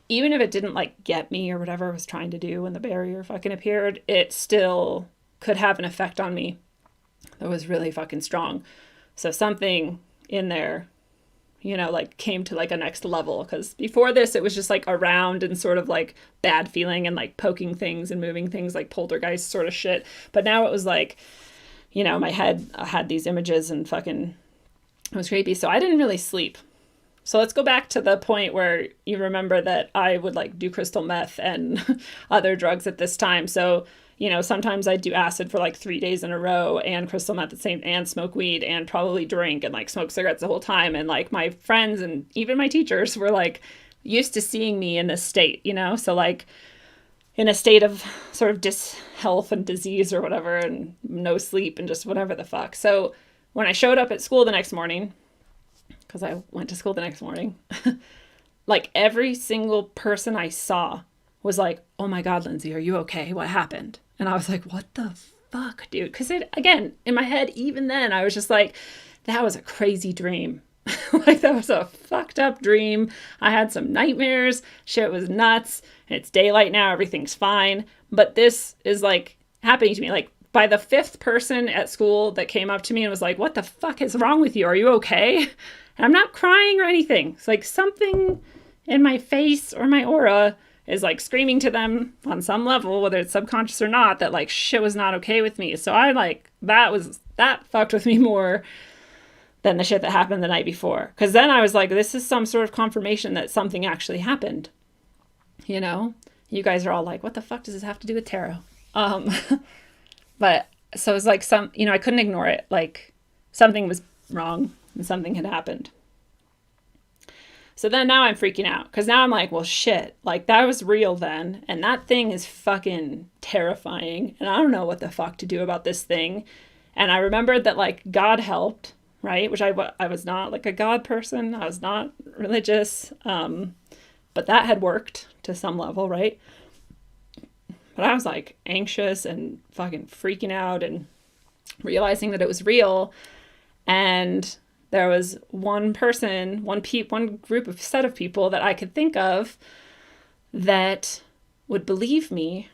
even if it didn't like get me or whatever I was trying to do when the barrier fucking appeared, it still could have an effect on me that was really fucking strong. So something in there, you know, like came to like a next level, because before this it was just like around and sort of like bad feeling and like poking things and moving things, like poltergeist sort of shit. But now it was like, you know, my head had these images and fucking, it was creepy. So I didn't really sleep. So let's go back to the point where you remember that I would like do crystal meth and other drugs at this time. So, you know, sometimes I'd do acid for like 3 days in a row and crystal meth at the same, and smoke weed and probably drink and like smoke cigarettes the whole time. And like my friends and even my teachers were like used to seeing me in this state, you know? So like in a state of sort of dishealth and disease or whatever, and no sleep and just whatever the fuck. So when I showed up at school the next morning, because I went to school the next morning, like every single person I saw was like, oh my God, Lindsay, are you okay? What happened? And I was like, what the fuck, dude? Because it, again, in my head, even then, I was just like, that was a crazy dream. Like that was a fucked up dream. I had some nightmares. Shit was nuts. It's daylight now. Everything's fine. But this is like happening to me. Like by the fifth person at school that came up to me and was like, what the fuck is wrong with you? Are you okay? And I'm not crying or anything. It's like something in my face or my aura is like screaming to them on some level, whether it's subconscious or not, that like shit was not okay with me. So I like, that fucked with me more than the shit that happened the night before. Because then I was like, this is some sort of confirmation that something actually happened. You know, you guys are all like, what the fuck does this have to do with tarot? But so it was like some, you know, I couldn't ignore it. Like something was wrong and something had happened. So then now I'm freaking out, because now I'm like, well, shit, like that was real then. And that thing is fucking terrifying. And I don't know what the fuck to do about this thing. And I remembered that like God helped, right? Which I was not like a God person. I was not religious. But that had worked to some level, right? But I was like anxious and fucking freaking out and realizing that it was real. And there was one person, one group of set of people that I could think of that would believe me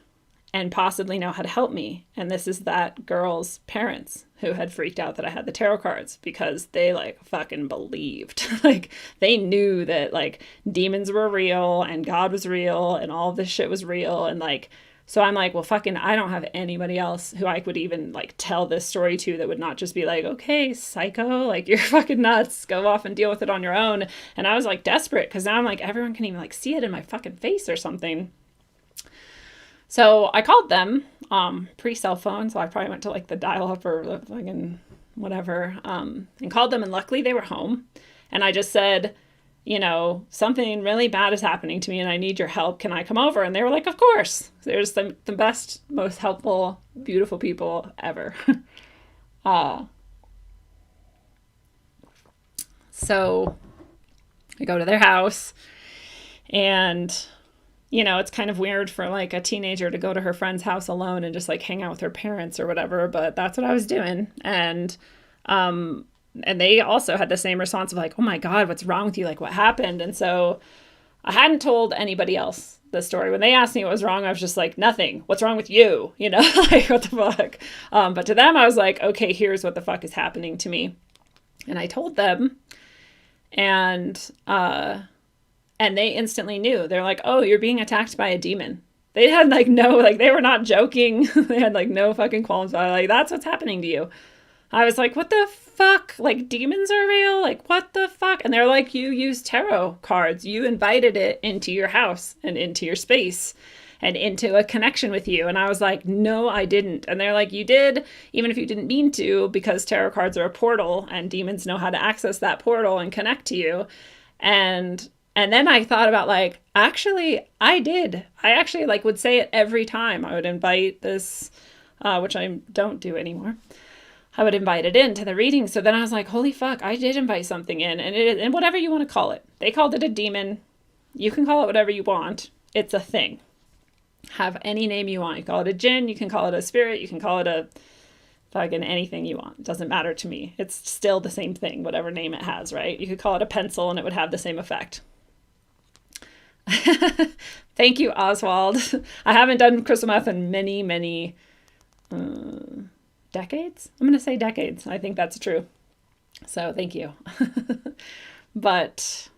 and possibly know how to help me. And this is that girl's parents who had freaked out that I had the tarot cards, because they like fucking believed. Like they knew that like demons were real and God was real and all this shit was real. And like So I'm like, well, fucking, I don't have anybody else who I would even like tell this story to that would not just be like, okay, psycho, like you're fucking nuts, go off and deal with it on your own. And I was like desperate because now I'm like, everyone can even like see it in my fucking face or something. So I called them, pre-cell phone. So I probably went to like the dial-up or the fucking whatever, and called them. And luckily they were home. And I just said, you know, something really bad is happening to me and I need your help. Can I come over? And they were like, of course. They're just the best, most helpful, beautiful people ever. So I go to their house and, you know, it's kind of weird for like a teenager to go to her friend's house alone and just like hang out with her parents or whatever, but that's what I was doing. And they also had the same response of like, oh my God, what's wrong with you? Like, what happened? And so I hadn't told anybody else the story. When they asked me what was wrong, I was just like, nothing. What's wrong with you? You know, like, what the fuck? But to them, I was like, okay, here's what the fuck is happening to me. And I told them, and they instantly knew. They're like, oh, you're being attacked by a demon. They had like no, like, they were not joking. They had like no fucking qualms about it. Like, that's what's happening to you. I was like, what the fuck? Like, demons are real? Like, what the fuck? And they're like, you use tarot cards. You invited it into your house and into your space and into a connection with you. And I was like, no, I didn't. And they're like, you did, even if you didn't mean to, because tarot cards are a portal and demons know how to access that portal and connect to you. And then I thought about like, actually, I did. I actually like would say it every time I would invite this, which I don't do anymore. I would invite it into the reading. So then I was like, holy fuck, I did invite something in. And whatever you want to call it. They called it a demon. You can call it whatever you want. It's a thing. Have any name you want. You call it a jinn. You can call it a spirit. You can call it a fucking anything you want. It doesn't matter to me. It's still the same thing, whatever name it has, right? You could call it a pencil and it would have the same effect. Thank you, Oswald. I haven't done crystal meth in many, decades? I'm going to say decades. I think that's true. So thank you. But,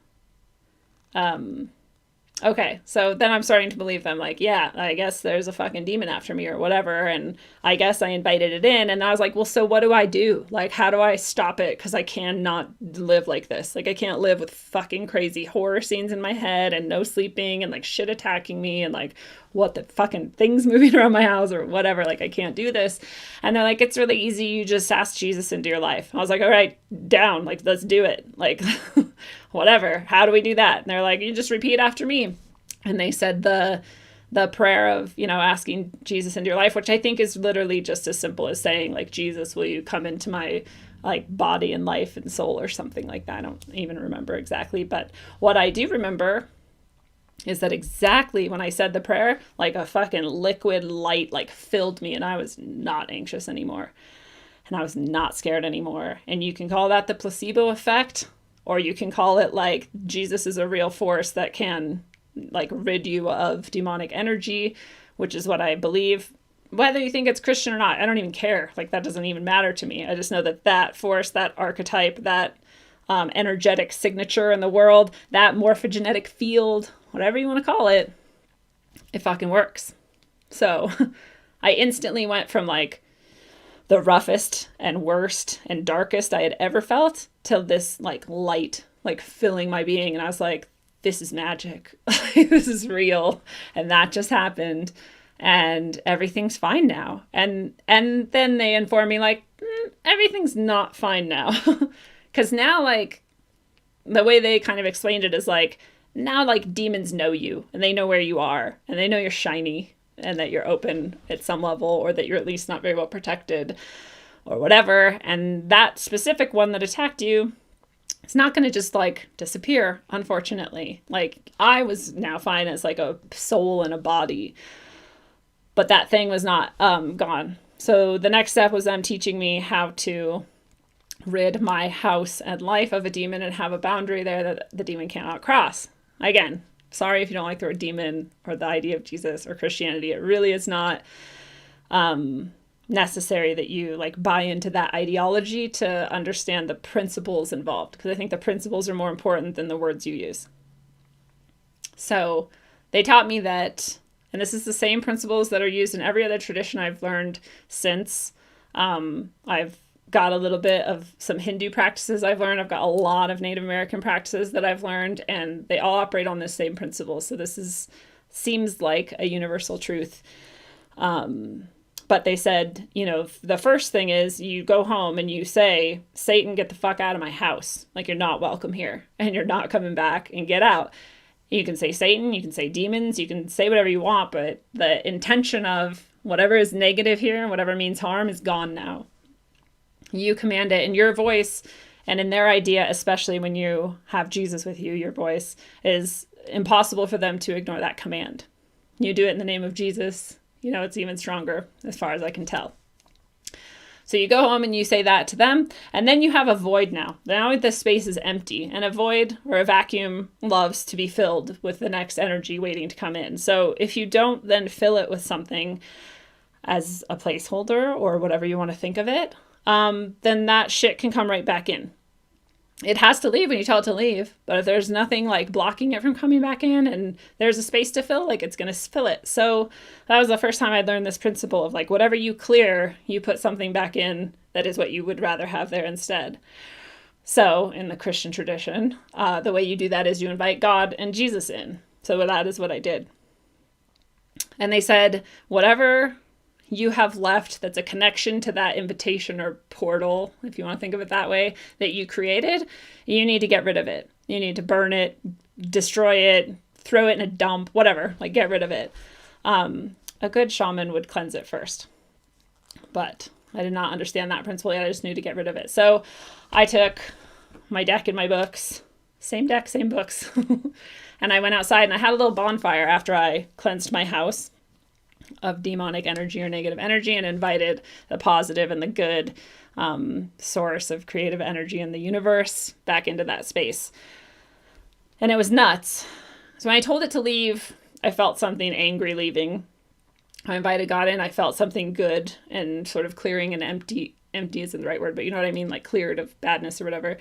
okay. So then I'm starting to believe them like, yeah, I guess there's a fucking demon after me or whatever. And I guess I invited it in and I was like, well, so what do I do? Like, how do I stop it? Cause I cannot live like this. Like I can't live with fucking crazy horror scenes in my head and no sleeping and like shit attacking me and like what the fucking things moving around my house or whatever. Like I can't do this. And they're like, it's really easy. You just ask Jesus into your life. I was like, all right, down. Like, let's do it. Like, whatever. How do we do that? And they're like, you just repeat after me. And they said the prayer of, you know, asking Jesus into your life, which I think is literally just as simple as saying like, Jesus, will you come into my like body and life and soul or something like that. I don't even remember exactly. But what I do remember is that exactly when I said the prayer, like a fucking liquid light like filled me and I was not anxious anymore. And I was not scared anymore. And you can call that the placebo effect, or you can call it like Jesus is a real force that can like rid you of demonic energy, which is what I believe. Whether you think it's Christian or not, I don't even care. Like that doesn't even matter to me. I just know that that force, that archetype, that energetic signature in the world, that morphogenetic field, whatever you want to call it, it fucking works. So I instantly went from like the roughest and worst and darkest I had ever felt to this like light, like filling my being. And I was like, this is magic. This is real. And that just happened. And everything's fine now. And then they informed me like, everything's not fine now. Because now, like, the way they kind of explained it is like, now, like, demons know you and they know where you are and they know you're shiny and that you're open at some level or that you're at least not very well protected or whatever. And that specific one that attacked you, it's not going to just like disappear, unfortunately. Like I was now fine as like a soul and a body, but that thing was not gone. So the next step was them teaching me how to rid my house and life of a demon and have a boundary there that the demon cannot cross. Again, sorry if you don't like the word demon or the idea of Jesus or Christianity. It really is not necessary that you like buy into that ideology to understand the principles involved, because I think the principles are more important than the words you use. So they taught me that And this is the same principles that are used in every other tradition I've learned since. I've got a little bit of some Hindu practices I've learned. I've got a lot of Native American practices that I've learned, and they all operate on this same principle. So this seems like a universal truth. But they said, the first thing is you go home and you say, Satan, get the fuck out of my house. Like, you're not welcome here and you're not coming back, and get out. You can say Satan, you can say demons, you can say whatever you want, but the intention of whatever is negative here and whatever means harm is gone now. You command it in your voice, and in their idea, especially when you have Jesus with you, your voice is impossible for them to ignore that command. You do it in the name of Jesus, it's even stronger as far as I can tell. So you go home and you say that to them, and then you have a void now. Now the space is empty, and a void or a vacuum loves to be filled with the next energy waiting to come in. So if you don't then fill it with something as a placeholder or whatever you want to think of it, then that shit can come right back in. It has to leave when you tell it to leave, but if there's nothing like blocking it from coming back in and there's a space to fill, like, it's going to fill it. So that was the first time I learned this principle of, like, whatever you clear, you put something back in that is what you would rather have there instead. So in the Christian tradition, the way you do that is you invite God and Jesus in. So that is what I did. And they said, whatever you have left that's a connection to that invitation or portal, if you want to think of it that way, that you created, you need to get rid of it. You need to burn it, destroy it, throw it in a dump, whatever, like, get rid of it. A good shaman would cleanse it first, but I did not understand that principle yet. I just knew to get rid of it. So I took my deck and my books, same deck, same books, and I went outside and I had a little bonfire after I cleansed my house of demonic energy or negative energy and invited the positive and the good source of creative energy in the universe back into that space. And it was nuts. So when I told it to leave, I felt something angry leaving. I invited God in, I felt something good and sort of clearing and empty isn't the right word, but you know what I mean? Like, cleared of badness or whatever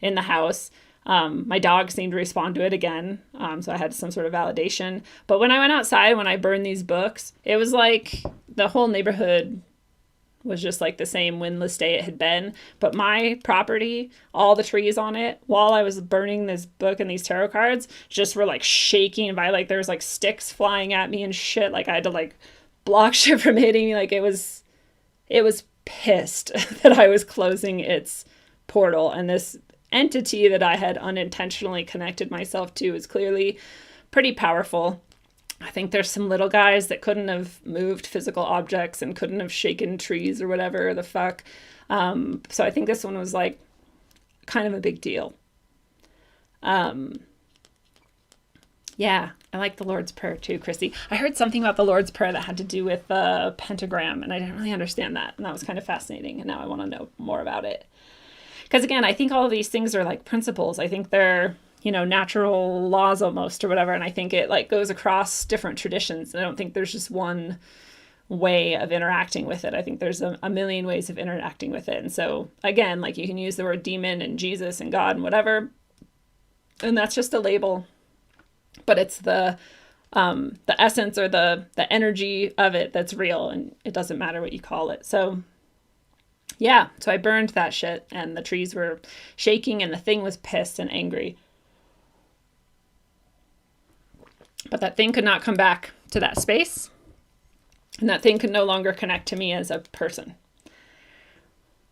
in the house. My dog seemed to respond to it again, so I had some sort of validation. But when I went outside, when I burned these books, it was like the whole neighborhood was just like the same windless day it had been. But my property, all the trees on it, while I was burning this book and these tarot cards, just were like shaking by, like, there was like sticks flying at me and shit. Like, I had to like block shit from hitting me. Like, it was pissed that I was closing its portal, and this entity that I had unintentionally connected myself to is clearly pretty powerful. I think there's some little guys that couldn't have moved physical objects and couldn't have shaken trees or whatever the fuck. So I think this one was like kind of a big deal. Yeah, I like the Lord's Prayer too, Christy. I heard something about the Lord's Prayer that had to do with the pentagram, and I didn't really understand that, and that was kind of fascinating, and now I want to know more about it. Because again, I think all of these things are like principles. I think they're, natural laws almost or whatever. And I think it like goes across different traditions. And I don't think there's just one way of interacting with it. I think there's a million ways of interacting with it. And so again, like, you can use the word demon and Jesus and God and whatever. And that's just a label. But it's the essence or the energy of it that's real. And it doesn't matter what you call it. So yeah, so I burned that shit, and the trees were shaking, and the thing was pissed and angry. But that thing could not come back to that space, and that thing could no longer connect to me as a person.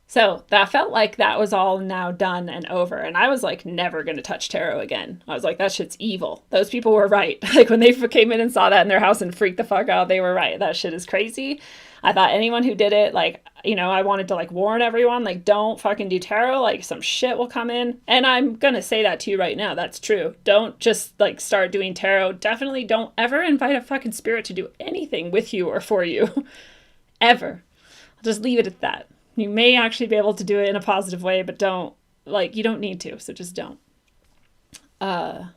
So that felt like that was all now done and over, and I was like never going to touch tarot again. I was like, that shit's evil. Those people were right. Like, when they came in and saw that in their house and freaked the fuck out, they were right. That shit is crazy. I thought anyone who did it, like, I wanted to like warn everyone, like, don't fucking do tarot, like, some shit will come in. And I'm gonna say that to you right now, that's true. Don't just like start doing tarot. Definitely don't ever invite a fucking spirit to do anything with you or for you. Ever. I'll just leave it at that. You may actually be able to do it in a positive way, but you don't need to, so just don't. Yeah,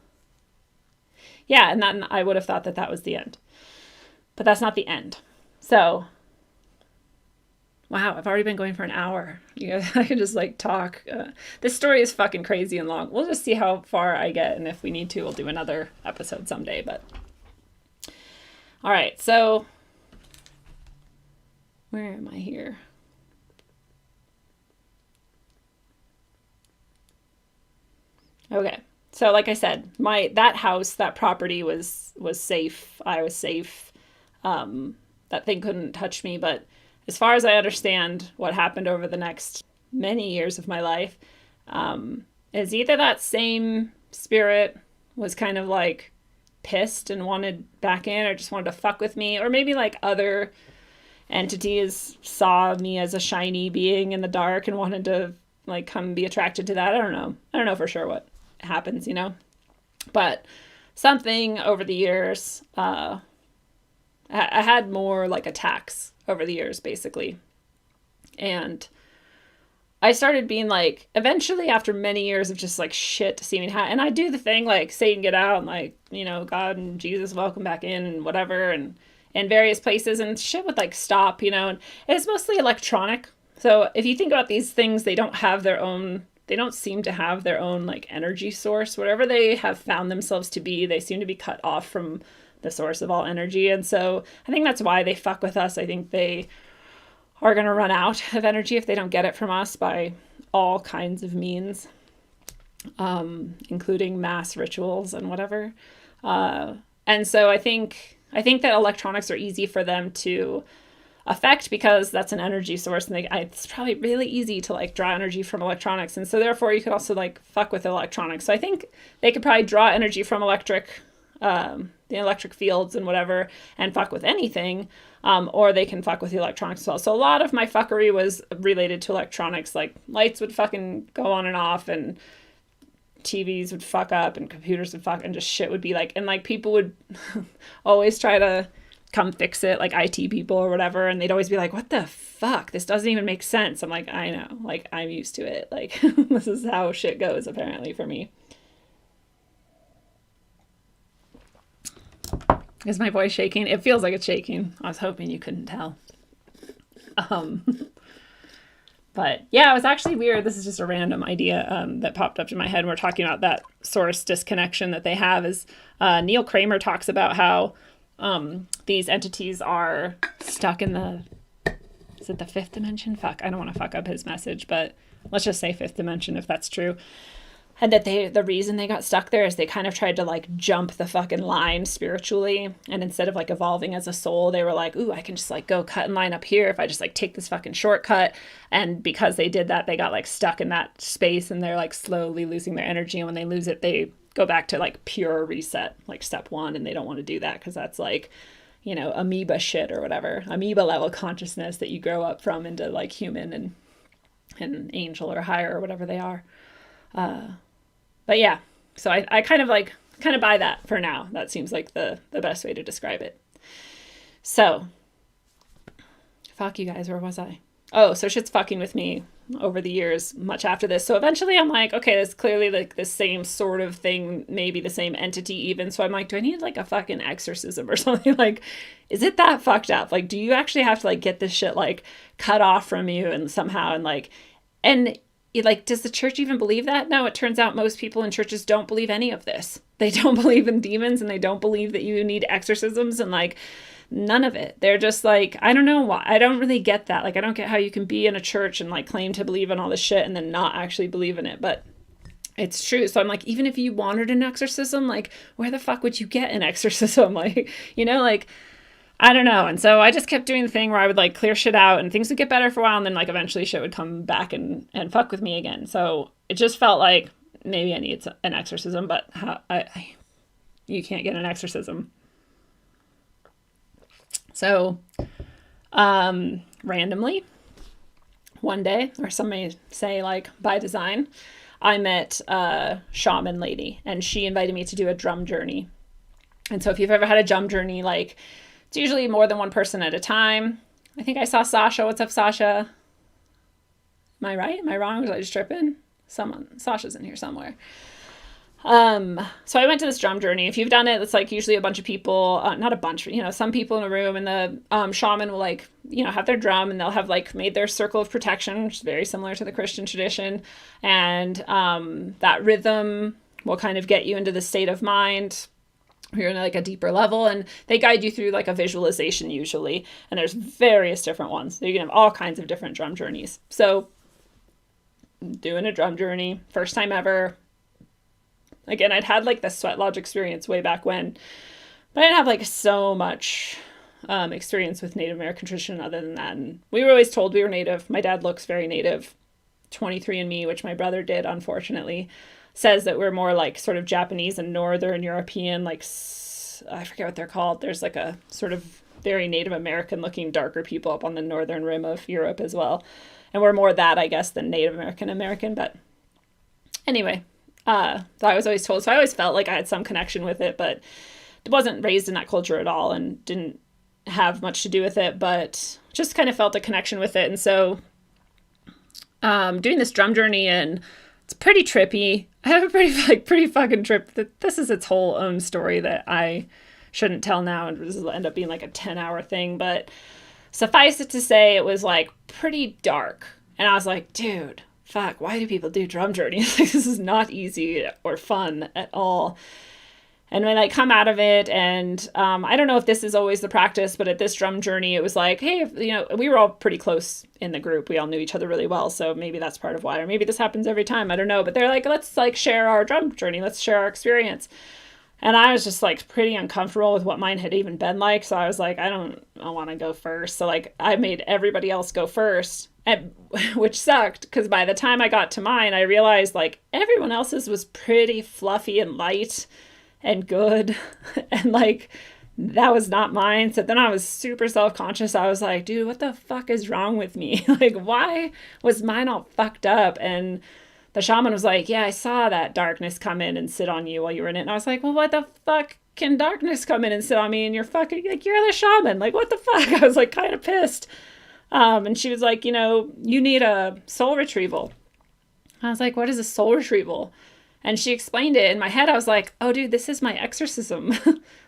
and then I would have thought that was the end. But that's not the end. So, wow, I've already been going for an hour. I can just like talk. This story is fucking crazy and long. We'll just see how far I get, and if we need to, we'll do another episode someday. But All right, so where am I here? Okay. So like I said, that house, that property was safe. I was safe. That thing couldn't touch me, but as far as I understand what happened over the next many years of my life, is either that same spirit was kind of like pissed and wanted back in or just wanted to fuck with me, or maybe like other entities saw me as a shiny being in the dark and wanted to like come be attracted to that. I don't know for sure what happens, but something over the years, I had more like attacks over the years basically, and I started being like, eventually after many years of just like shit seeming and I do the thing like Satan get out and like, God and Jesus welcome back in and whatever, and in various places, and shit would like stop, and it's mostly electronic. So if you think about these things, they don't seem to have their own like energy source. Whatever they have found themselves to be, they seem to be cut off from the source of all energy. And so I think that's why they fuck with us. I think they are going to run out of energy if they don't get it from us by all kinds of means, including mass rituals and whatever. And so I think that electronics are easy for them to affect because that's an energy source, and it's probably really easy to like draw energy from electronics, and so therefore you could also like fuck with electronics. So I think they could probably draw energy from the electric fields and whatever, and fuck with anything, or they can fuck with the electronics as well. So a lot of my fuckery was related to electronics, like lights would fucking go on and off, and TVs would fuck up, and computers would fuck, and just shit would be like, and like people would always try to come fix it, like IT people or whatever, and they'd always be like, what the fuck, this doesn't even make sense. I'm like, I know, like I'm used to it, like this is how shit goes apparently for me. Is my voice shaking? It feels like it's shaking. I was hoping you couldn't tell. But yeah, it was actually weird. This is just a random idea that popped up in my head. We're talking about that source disconnection that they have. Is Neil Kramer talks about how these entities are stuck in is it the fifth dimension? Fuck, I don't want to fuck up his message, but let's just say fifth dimension if that's true. And that the reason they got stuck there is they kind of tried to like jump the fucking line spiritually. And instead of like evolving as a soul, they were like, ooh, I can just like go cut in line up here if I just like take this fucking shortcut. And because they did that, they got like stuck in that space, and they're like slowly losing their energy. And when they lose it, they go back to like pure reset, like step one. And they don't want to do that because that's like, amoeba shit or whatever, amoeba level consciousness that you grow up from into like human and angel or higher or whatever they are. But yeah, so I kind of buy that for now. That seems like the best way to describe it. So, fuck you guys, where was I? Oh, so shit's fucking with me over the years, much after this. So eventually I'm like, okay, that's clearly like the same sort of thing, maybe the same entity even. So I'm like, do I need like a fucking exorcism or something? Like, is it that fucked up? Like, do you actually have to like get this shit like cut off from you and somehow and like, does the church even believe that? No, it turns out most people in churches don't believe any of this. They don't believe in demons, and they don't believe that you need exorcisms, and like none of it. They're just like, I don't know why. I don't really get that. Like, I don't get how you can be in a church and like claim to believe in all this shit and then not actually believe in it. But it's true. So I'm like, even if you wanted an exorcism, like where the fuck would you get an exorcism? Like, like, I don't know. And so I just kept doing the thing where I would like clear shit out and things would get better for a while. And then like eventually shit would come back and fuck with me again. So it just felt like maybe I need an exorcism, but you can't get an exorcism. So randomly one day, or some may say like by design, I met a shaman lady, and she invited me to do a drum journey. And so if you've ever had a drum journey, like it's usually more than one person at a time. I think I saw Sasha. What's up, Sasha? Am I right? Am I wrong? Was I just tripping? Sasha's in here somewhere. So I went to this drum journey. If you've done it, it's like usually a bunch of people, not a bunch, some people in a room, and the shaman will like, have their drum, and they'll have like made their circle of protection, which is very similar to the Christian tradition. And that rhythm will kind of get you into the state of mind you're in like a deeper level, and they guide you through like a visualization usually, and there's various different ones. So you can have all kinds of different drum journeys. So doing a drum journey, first time ever. Again, I'd had like the Sweat Lodge experience way back when, but I didn't have like so much experience with Native American tradition other than that. And we were always told we were Native. My dad looks very Native. 23andMe, which my brother did, unfortunately, says that we're more like sort of Japanese and Northern European, like, I forget what they're called. There's like a sort of very Native American looking darker people up on the northern rim of Europe as well. And we're more that, I guess, than Native American. But anyway, so I was always told, so I always felt like I had some connection with it, but wasn't raised in that culture at all and didn't have much to do with it, but just kind of felt a connection with it. And so doing this drum journey, and it's pretty trippy. I have a pretty fucking trip. That this is its whole own story that I shouldn't tell now, and this will end up being like a 10-hour thing. But suffice it to say, it was like pretty dark, and I was like, dude, fuck, why do people do drum journeys? Like, this is not easy or fun at all. And when I come out of it, and I don't know if this is always the practice, but at this drum journey, it was like, hey, we were all pretty close in the group. We all knew each other really well. So maybe that's part of why, or maybe this happens every time. I don't know. But they're like, let's like share our drum journey. Let's share our experience. And I was just like pretty uncomfortable with what mine had even been like. So I was like, I don't want to go first. So like I made everybody else go first, which sucked because by the time I got to mine, I realized like everyone else's was pretty fluffy and light and good, and like that was not mine. So then I was super self-conscious. I was like, dude, what the fuck is wrong with me? Like, why was mine all fucked up? And the shaman was like, yeah, I saw that darkness come in and sit on you while you were in it. And I was like, well, what the fuck can darkness come in and sit on me? And you're fucking like, you're the shaman, like, what the fuck? I was like kind of pissed. And she was like, you need a soul retrieval. I was like, what is a soul retrieval? And she explained it. In my head, I was like, oh, dude, this is my exorcism.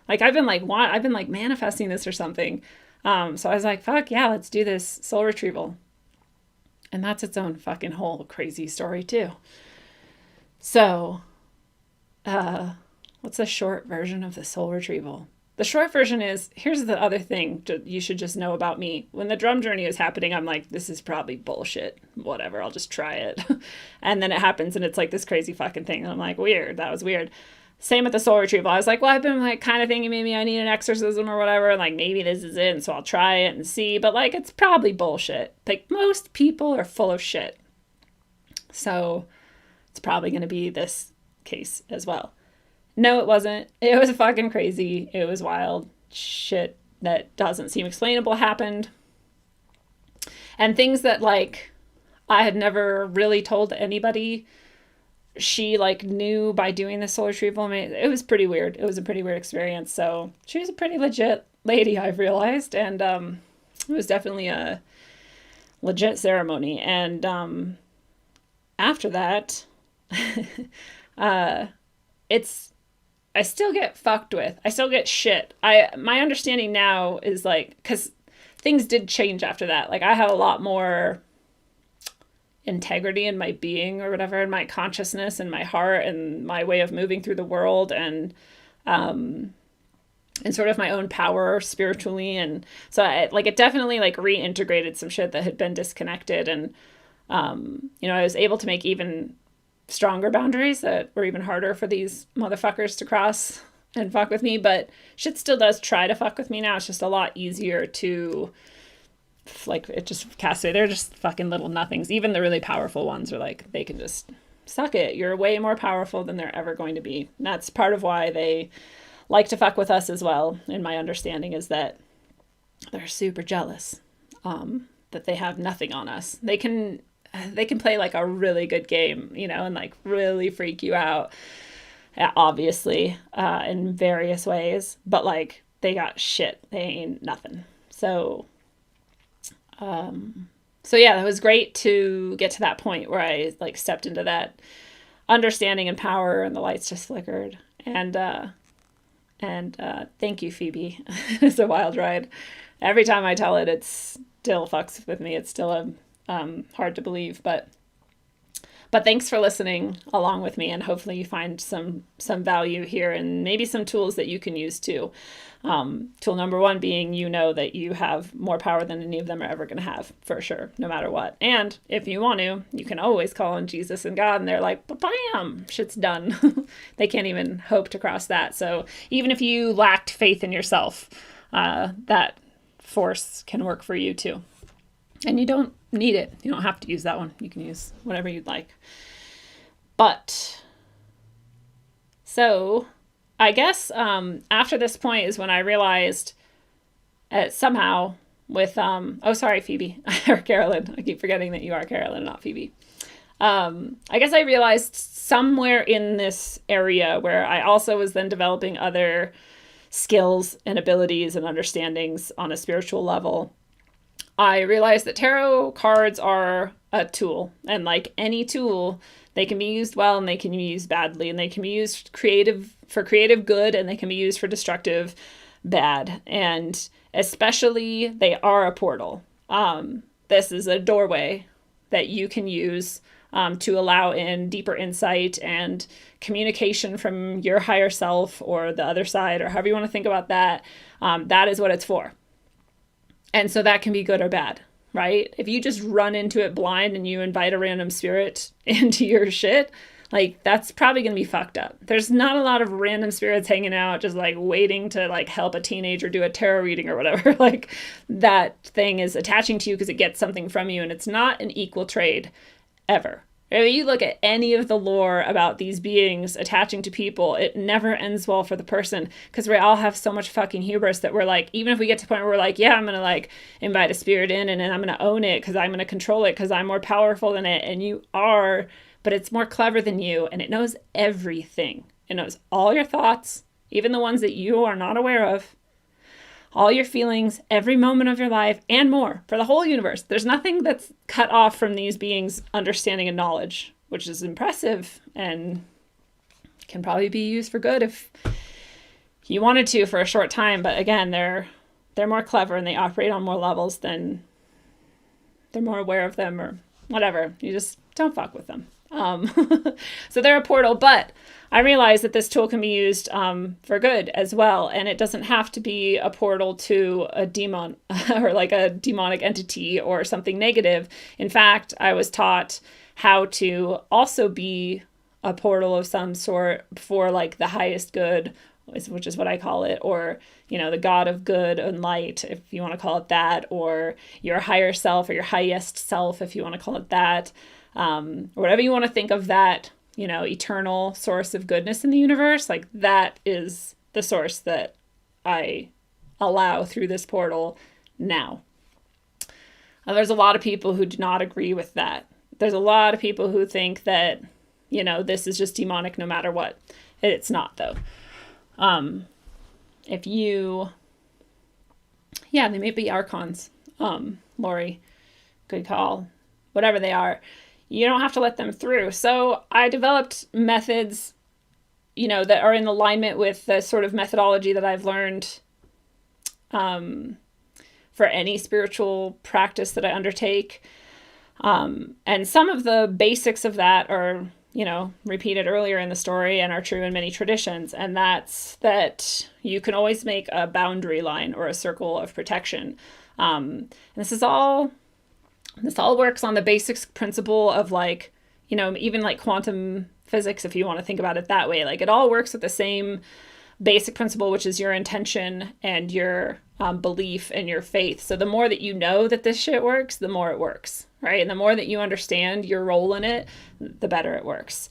Like, I've been like manifesting this or something. So I was like, fuck yeah, let's do this soul retrieval. And that's its own fucking whole crazy story too. So, what's the short version of the soul retrieval? The short version is, here's the other thing you should just know about me. When the drum journey is happening, I'm like, this is probably bullshit. Whatever, I'll just try it. And then it happens, and it's like this crazy fucking thing. And I'm like, weird, that was weird. Same with the soul retrieval. I was like, well, I've been like kind of thinking maybe I need an exorcism or whatever. And like, maybe this is it. And so I'll try it and see. But like, it's probably bullshit. Like, most people are full of shit. So it's probably going to be this case as well. No, it wasn't. It was fucking crazy. It was wild. Shit that doesn't seem explainable happened. And things that, like, I had never really told anybody, she, like, knew by doing the soul retrieval. I mean, it was pretty weird. It was a pretty weird experience. So she was a pretty legit lady, I've realized. And it was definitely a legit ceremony. And after that, I still get fucked with. I still get shit. My understanding now is like, because things did change after that. Like, I have a lot more integrity in my being or whatever, in my consciousness and my heart and my way of moving through the world, and sort of my own power spiritually. And so it definitely like reintegrated some shit that had been disconnected. And, I was able to make even stronger boundaries that were even harder for these motherfuckers to cross and fuck with me. But shit still does try to fuck with me now. It's just a lot easier to, like, it just cast away. They're just fucking little nothings. Even the really powerful ones are like, they can just suck it. You're way more powerful than they're ever going to be. And that's part of why they like to fuck with us as well. And my understanding is that they're super jealous, that they have nothing on us. They can play like a really good game, and like really freak you out, obviously, in various ways, but like they got shit. They ain't nothing. So yeah, it was great to get to that point where I like stepped into that understanding and power, and the lights just flickered. And thank you, Phoebe. It's a wild ride. Every time I tell it, it still fucks with me. It's still hard to believe, but But thanks for listening along with me, and hopefully you find some value here and maybe some tools that you can use too. Tool number one being, that you have more power than any of them are ever going to have, for sure, no matter what. And if you want to, you can always call on Jesus and God, and they're like, bam, shit's done. They can't even hope to cross that. So even if you lacked faith in yourself, that force can work for you too. And you don't need it. You don't have to use that one. You can use whatever you'd like. But, so I guess after this point is when I realized somehow with, sorry, Phoebe, or Carolyn. I keep forgetting that you are Carolyn, not Phoebe. I guess I realized somewhere in this area where I also was then developing other skills and abilities and understandings on a spiritual level, I realized that tarot cards are a tool, and like any tool, they can be used well and they can be used badly, and they can be used for creative good, and they can be used for destructive bad. And especially they are a portal. This is a doorway that you can use to allow in deeper insight and communication from your higher self or the other side, or however you want to think about that. That is what it's for. And so that can be good or bad, right? If you just run into it blind and you invite a random spirit into your shit, like that's probably going to be fucked up. There's not a lot of random spirits hanging out just like waiting to like help a teenager do a tarot reading or whatever. Like that thing is attaching to you because it gets something from you, and it's not an equal trade ever. If you look at any of the lore about these beings attaching to people, it never ends well for the person, because we all have so much fucking hubris that we're like, even if we get to the point where we're like, yeah, I'm going to like invite a spirit in and then I'm going to own it because I'm going to control it because I'm more powerful than it. And you are, but it's more clever than you, and it knows everything. It knows all your thoughts, even the ones that you are not aware of, all your feelings, every moment of your life, and more, for the whole universe. There's nothing that's cut off from these beings' understanding and knowledge, which is impressive and can probably be used for good if you wanted to for a short time. But again, they're more clever and they operate on more levels than they're more aware of them or whatever. You just don't fuck with them. So they're a portal, but I realized that this tool can be used for good as well. And it doesn't have to be a portal to a demon or like a demonic entity or something negative. In fact, I was taught how to also be a portal of some sort for like the highest good, which is what I call it, or, the God of good and light, if you want to call it that, or your higher self or your highest self, if you want to call it that. Or whatever you want to think of that, eternal source of goodness in the universe, like that is the source that I allow through this portal now. There's a lot of people who do not agree with that. There's a lot of people who think that, this is just demonic no matter what. It's not, though. They may be archons, Lori, good call, whatever they are. You don't have to let them through. So I developed methods, that are in alignment with the sort of methodology that I've learned for any spiritual practice that I undertake. And some of the basics of that are, repeated earlier in the story and are true in many traditions. And that's that you can always make a boundary line or a circle of protection. And this all works on the basic principle of like, even like quantum physics, if you want to think about it that way. Like it all works with the same basic principle, which is your intention and your belief and your faith. So the more that you know that this shit works, the more it works, right? And the more that you understand your role in it, the better it works.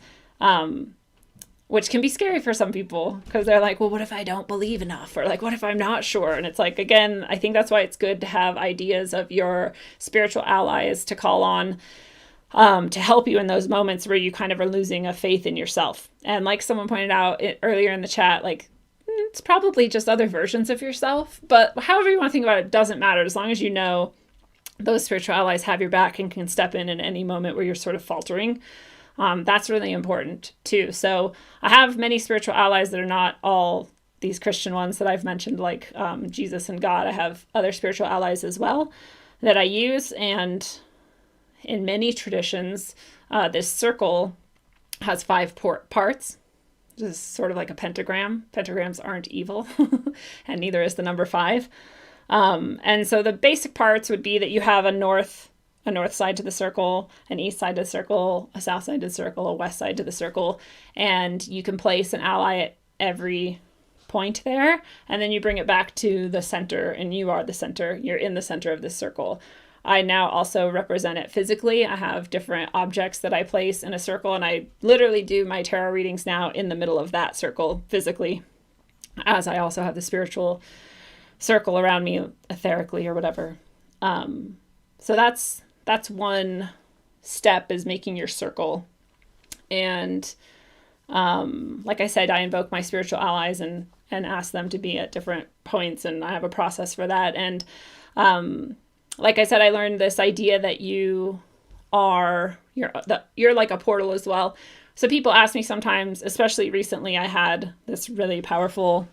Which can be scary for some people because they're like, well, what if I don't believe enough? Or like, what if I'm not sure? And it's like, again, I think that's why it's good to have ideas of your spiritual allies to call on to help you in those moments where you kind of are losing a faith in yourself. And like someone pointed out earlier in the chat, like, it's probably just other versions of yourself. But however you want to think about it, doesn't matter. As long as you know those spiritual allies have your back and can step in any moment where you're sort of faltering. That's really important too. So I have many spiritual allies that are not all these Christian ones that I've mentioned, like Jesus and God. I have other spiritual allies as well that I use, and in many traditions, this circle has 5 parts. This is sort of like a pentagram. Pentagrams aren't evil, and neither is the number 5. And so the basic parts would be that you have a north side to the circle, an east side to the circle, a south side to the circle, a west side to the circle, and you can place an ally at every point there, and then you bring it back to the center, and you are the center. You're in the center of this circle. I now also represent it physically. I have different objects that I place in a circle, and I literally do my tarot readings now in the middle of that circle physically, as I also have the spiritual circle around me etherically or whatever. So that's one step, is making your circle. And like I said, I invoke my spiritual allies and ask them to be at different points, and I have a process for that. And like I said, I learned this idea that you're like a portal as well. So people ask me sometimes, especially recently, I had this really powerful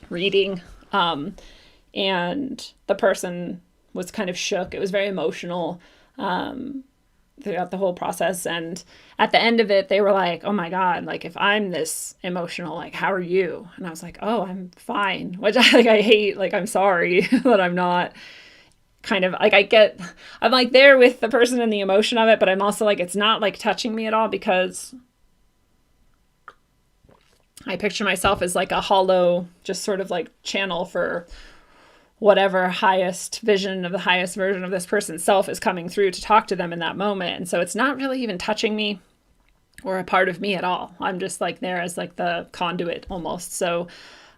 reading, and the person was kind of shook. It was very emotional throughout the whole process. And at the end of it, they were like, oh my God, like, if I'm this emotional, like, how are you? And I was like, oh, I'm fine. Which I hate, like, I'm sorry that I'm not. Kind of like, I'm like there with the person and the emotion of it, but I'm also like, it's not like touching me at all, because I picture myself as like a hollow, just sort of like channel for whatever highest vision of the highest version of this person's self is coming through to talk to them in that moment. And so it's not really even touching me or a part of me at all. I'm just like there as like the conduit almost. So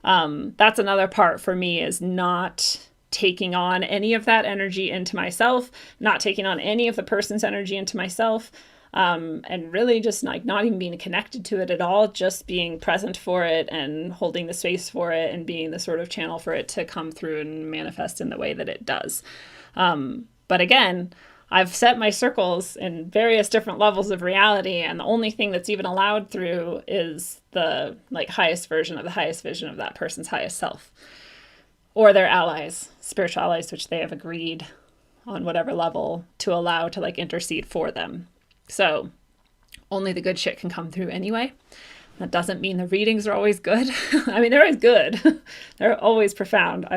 that's another part for me, is not taking on any of that energy into myself, not taking on any of the person's energy into myself, and really just like not even being connected to it at all, just being present for it and holding the space for it and being the sort of channel for it to come through and manifest in the way that it does. But again, I've set my circles in various different levels of reality, and the only thing that's even allowed through is the like highest version of the highest vision of that person's highest self, or their allies, spiritual allies, which they have agreed on whatever level to allow to like intercede for them. So only the good shit can come through anyway. That doesn't mean the readings are always good. I mean, they're always good. They're always profound.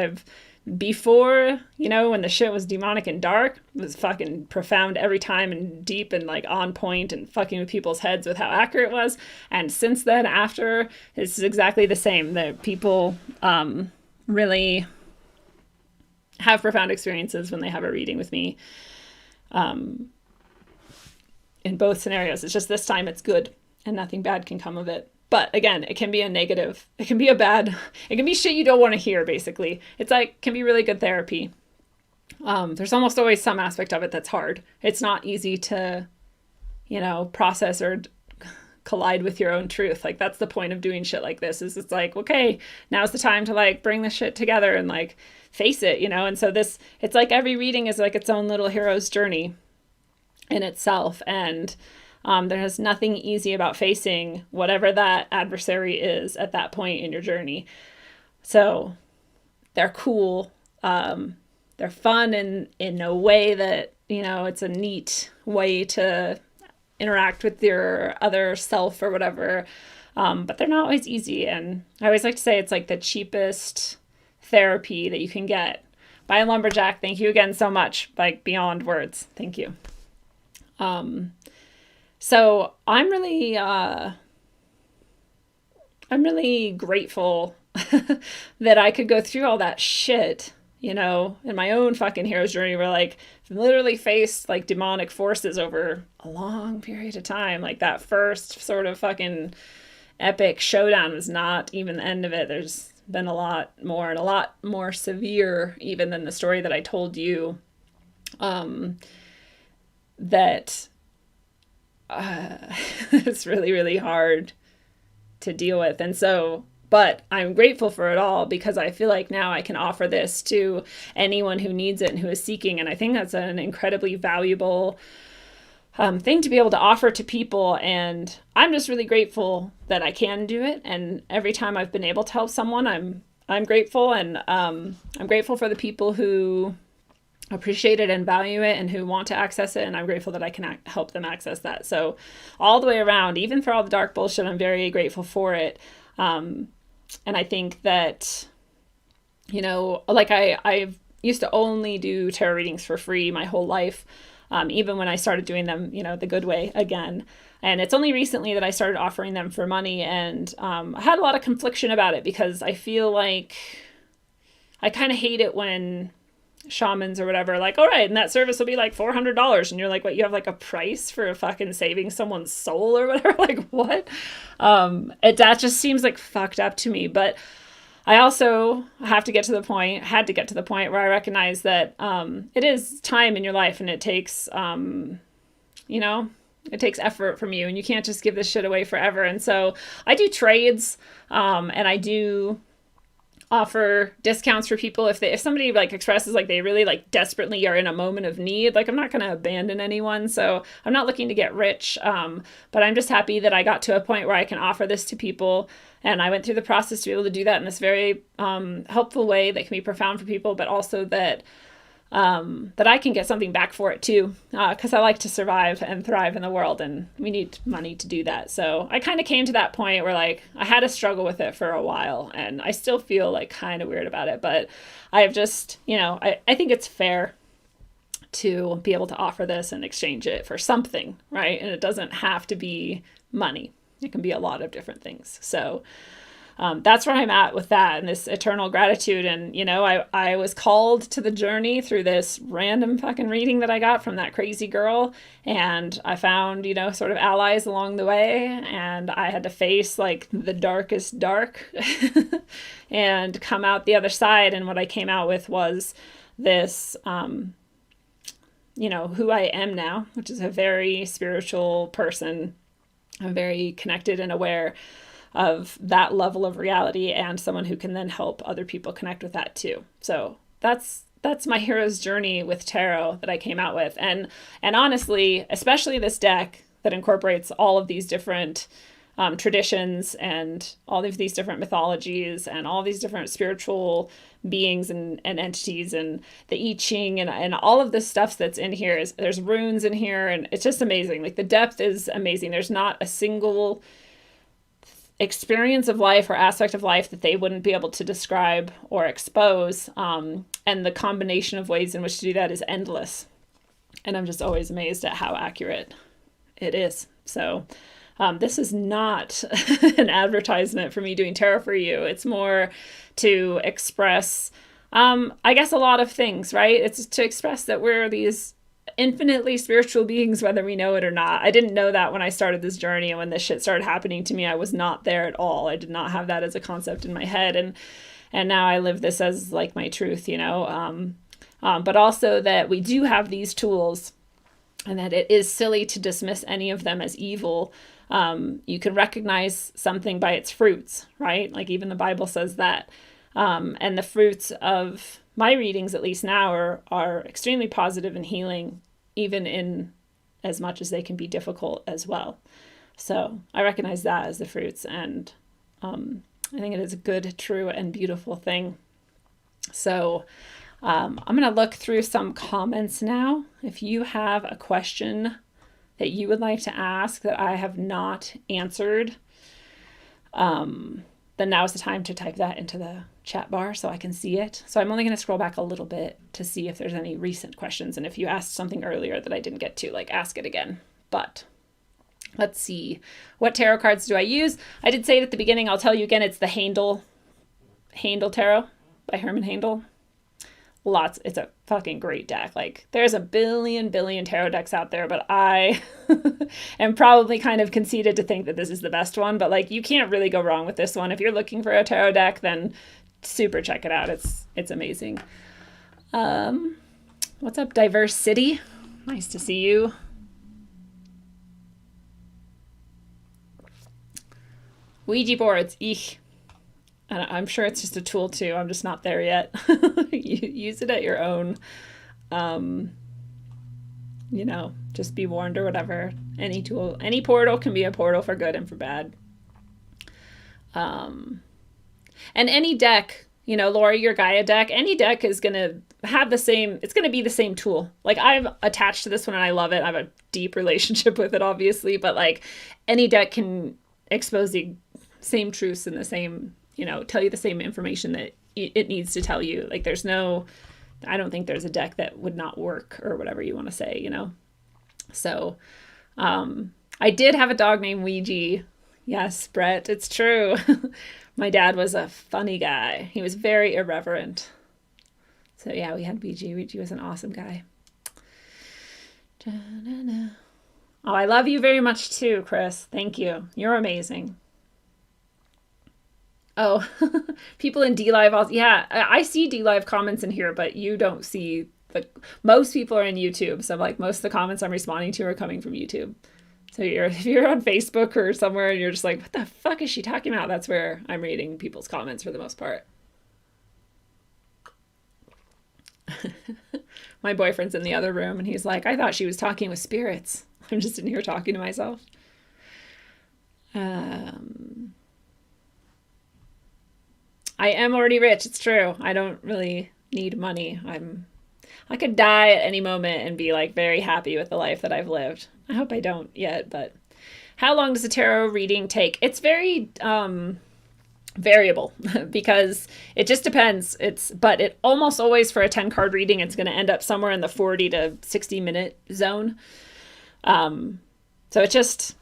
Before, when the shit was demonic and dark, it was fucking profound every time and deep and like on point and fucking with people's heads with how accurate it was. And since then, after, it's exactly the same. The people really have profound experiences when they have a reading with me. In both scenarios, it's just this time it's good and nothing bad can come of it. But again, it can be a negative, it can be it can be shit you don't want to hear, basically. It's like, can be really good therapy. There's almost always some aspect of it that's hard. It's not easy to, process or collide with your own truth. Like, that's the point of doing shit like this, is it's like, okay, now's the time to like bring this shit together and like face it, And so it's like every reading is like its own little hero's journey in itself. And there's nothing easy about facing whatever that adversary is at that point in your journey. So they're cool. They're fun in a way that, it's a neat way to interact with your other self or whatever. But they're not always easy. And I always like to say it's like the cheapest therapy that you can get. Bye, Lumberjack. Thank you again so much. Like, beyond words. Thank you. So I'm really grateful that I could go through all that shit, in my own fucking hero's journey, where like literally faced like demonic forces over a long period of time. Like that first sort of fucking epic showdown was not even the end of it. There's been a lot more and a lot more severe even than the story that I told you. That it's really, really hard to deal with. And so, but I'm grateful for it all, because I feel like now I can offer this to anyone who needs it and who is seeking. And I think that's an incredibly valuable thing to be able to offer to people. And I'm just really grateful that I can do it. And every time I've been able to help someone, I'm grateful. And I'm grateful for the people who appreciate it and value it and who want to access it, and I'm grateful that I can help them access that. So all the way around, even for all the dark bullshit, I'm very grateful for it. And I think that, you know, like I've used to only do tarot readings for free my whole life, even when I started doing them, you know, the good way again. And it's only recently that I started offering them for money, and I had a lot of confliction about it because I feel like I kind of hate it when shamans or whatever, like, all right, and that service will be like $400, and you're like, what, you have like a price for fucking saving someone's soul or whatever? Like, what? That just seems like fucked up to me. But I also had to get to the point where I recognize that it is time in your life, and it takes, you know, it takes effort from you, and you can't just give this shit away forever. And so I do trades, and I do offer discounts for people if somebody like expresses like they really like desperately are in a moment of need. Like, I'm not going to abandon anyone, so I'm not looking to get rich, but I'm just happy that I got to a point where I can offer this to people, and I went through the process to be able to do that in this very helpful way that can be profound for people, but also that I can get something back for it too, because I like to survive and thrive in the world, and we need money to do that. So I kind of came to that point where like I had to struggle with it for a while, and I still feel like kind of weird about it, but I've just, you know, I think it's fair to be able to offer this and exchange it for something, right? And it doesn't have to be money. It can be a lot of different things. So that's where I'm at with that and this eternal gratitude. And, you know, I was called to the journey through this random fucking reading that I got from that crazy girl. And I found, you know, sort of allies along the way. And I had to face like the darkest dark and come out the other side. And what I came out with was this, you know, who I am now, which is a very spiritual person. I'm very connected and aware of that level of reality, and someone who can then help other people connect with that too. So that's my hero's journey with tarot that I came out with. And honestly, especially this deck that incorporates all of these different traditions and all of these different mythologies and all these different spiritual beings and entities and the I Ching and all of this stuff that's in here. There's runes in here, and it's just amazing. Like, the depth is amazing. There's not a single experience of life or aspect of life that they wouldn't be able to describe or expose. And the combination of ways in which to do that is endless. And I'm just always amazed at how accurate it is. So this is not an advertisement for me doing tarot for you. It's more to express, I guess, a lot of things, right? It's to express that we're these infinitely spiritual beings, whether we know it or not. I didn't know that when I started this journey, and when this shit started happening to me, I was not there at all. I did not have that as a concept in my head, and now I live this as like my truth, you know. But also that we do have these tools, and that it is silly to dismiss any of them as evil. You can recognize something by its fruits, right? Like, even the Bible says that. And the fruits of my readings, at least now, are extremely positive and healing, even in as much as they can be difficult as well. So I recognize that as the fruits, and I think it is a good, true, and beautiful thing. So I'm going to look through some comments now. If you have a question that you would like to ask that I have not answered, then now is the time to type that into the chat bar so I can see it. So I'm only going to scroll back a little bit to see if there's any recent questions. And if you asked something earlier that I didn't get to, like, ask it again. But let's see. What tarot cards do I use? I did say it at the beginning. I'll tell you again. It's the Handel Tarot by Herman Handel. It's a fucking great deck. Like, there's a billion tarot decks out there, but I am probably kind of conceited to think that this is the best one. But like, you can't really go wrong with this one. If you're looking for a tarot deck, then super check it out. It's amazing. What's up, Diverse City? Nice to see you. Ouija boards, eek. And I'm sure it's just a tool too. I'm just not there yet. Use it at your own, you know, just be warned or whatever. Any tool, any portal can be a portal for good and for bad. And any deck Lori, your Gaia deck, any deck is going to have it's going to be the same tool. Like, I'm attached to this one and I love it. I have a deep relationship with it, obviously, but like any deck can expose the same truths and the same, tell you the same information that it needs to tell you. Like, I don't think there's a deck that would not work, or whatever you want to say, So, I did have a dog named Ouija. Yes, Brett, it's true. My dad was a funny guy. He was very irreverent. So yeah, we had Ouija. Ouija was an awesome guy. Da-na-na. Oh, I love you very much too, Chris. Thank you. You're amazing. Oh, people in DLive also. Yeah, I see DLive comments in here, but you don't see most people are in YouTube. So like most of the comments I'm responding to are coming from YouTube. So if you're on Facebook or somewhere and you're just like, what the fuck is she talking about? That's where I'm reading people's comments for the most part. My boyfriend's in the other room and he's like, I thought she was talking with spirits. I'm just in here talking to myself. I am already rich. It's true. I don't really need money. I could die at any moment and be like very happy with the life that I've lived. I hope I don't yet, but how long does a tarot reading take? It's very variable because it just depends. But it almost always, for a 10 card reading, it's going to end up somewhere in the 40 to 60 minute zone. So it just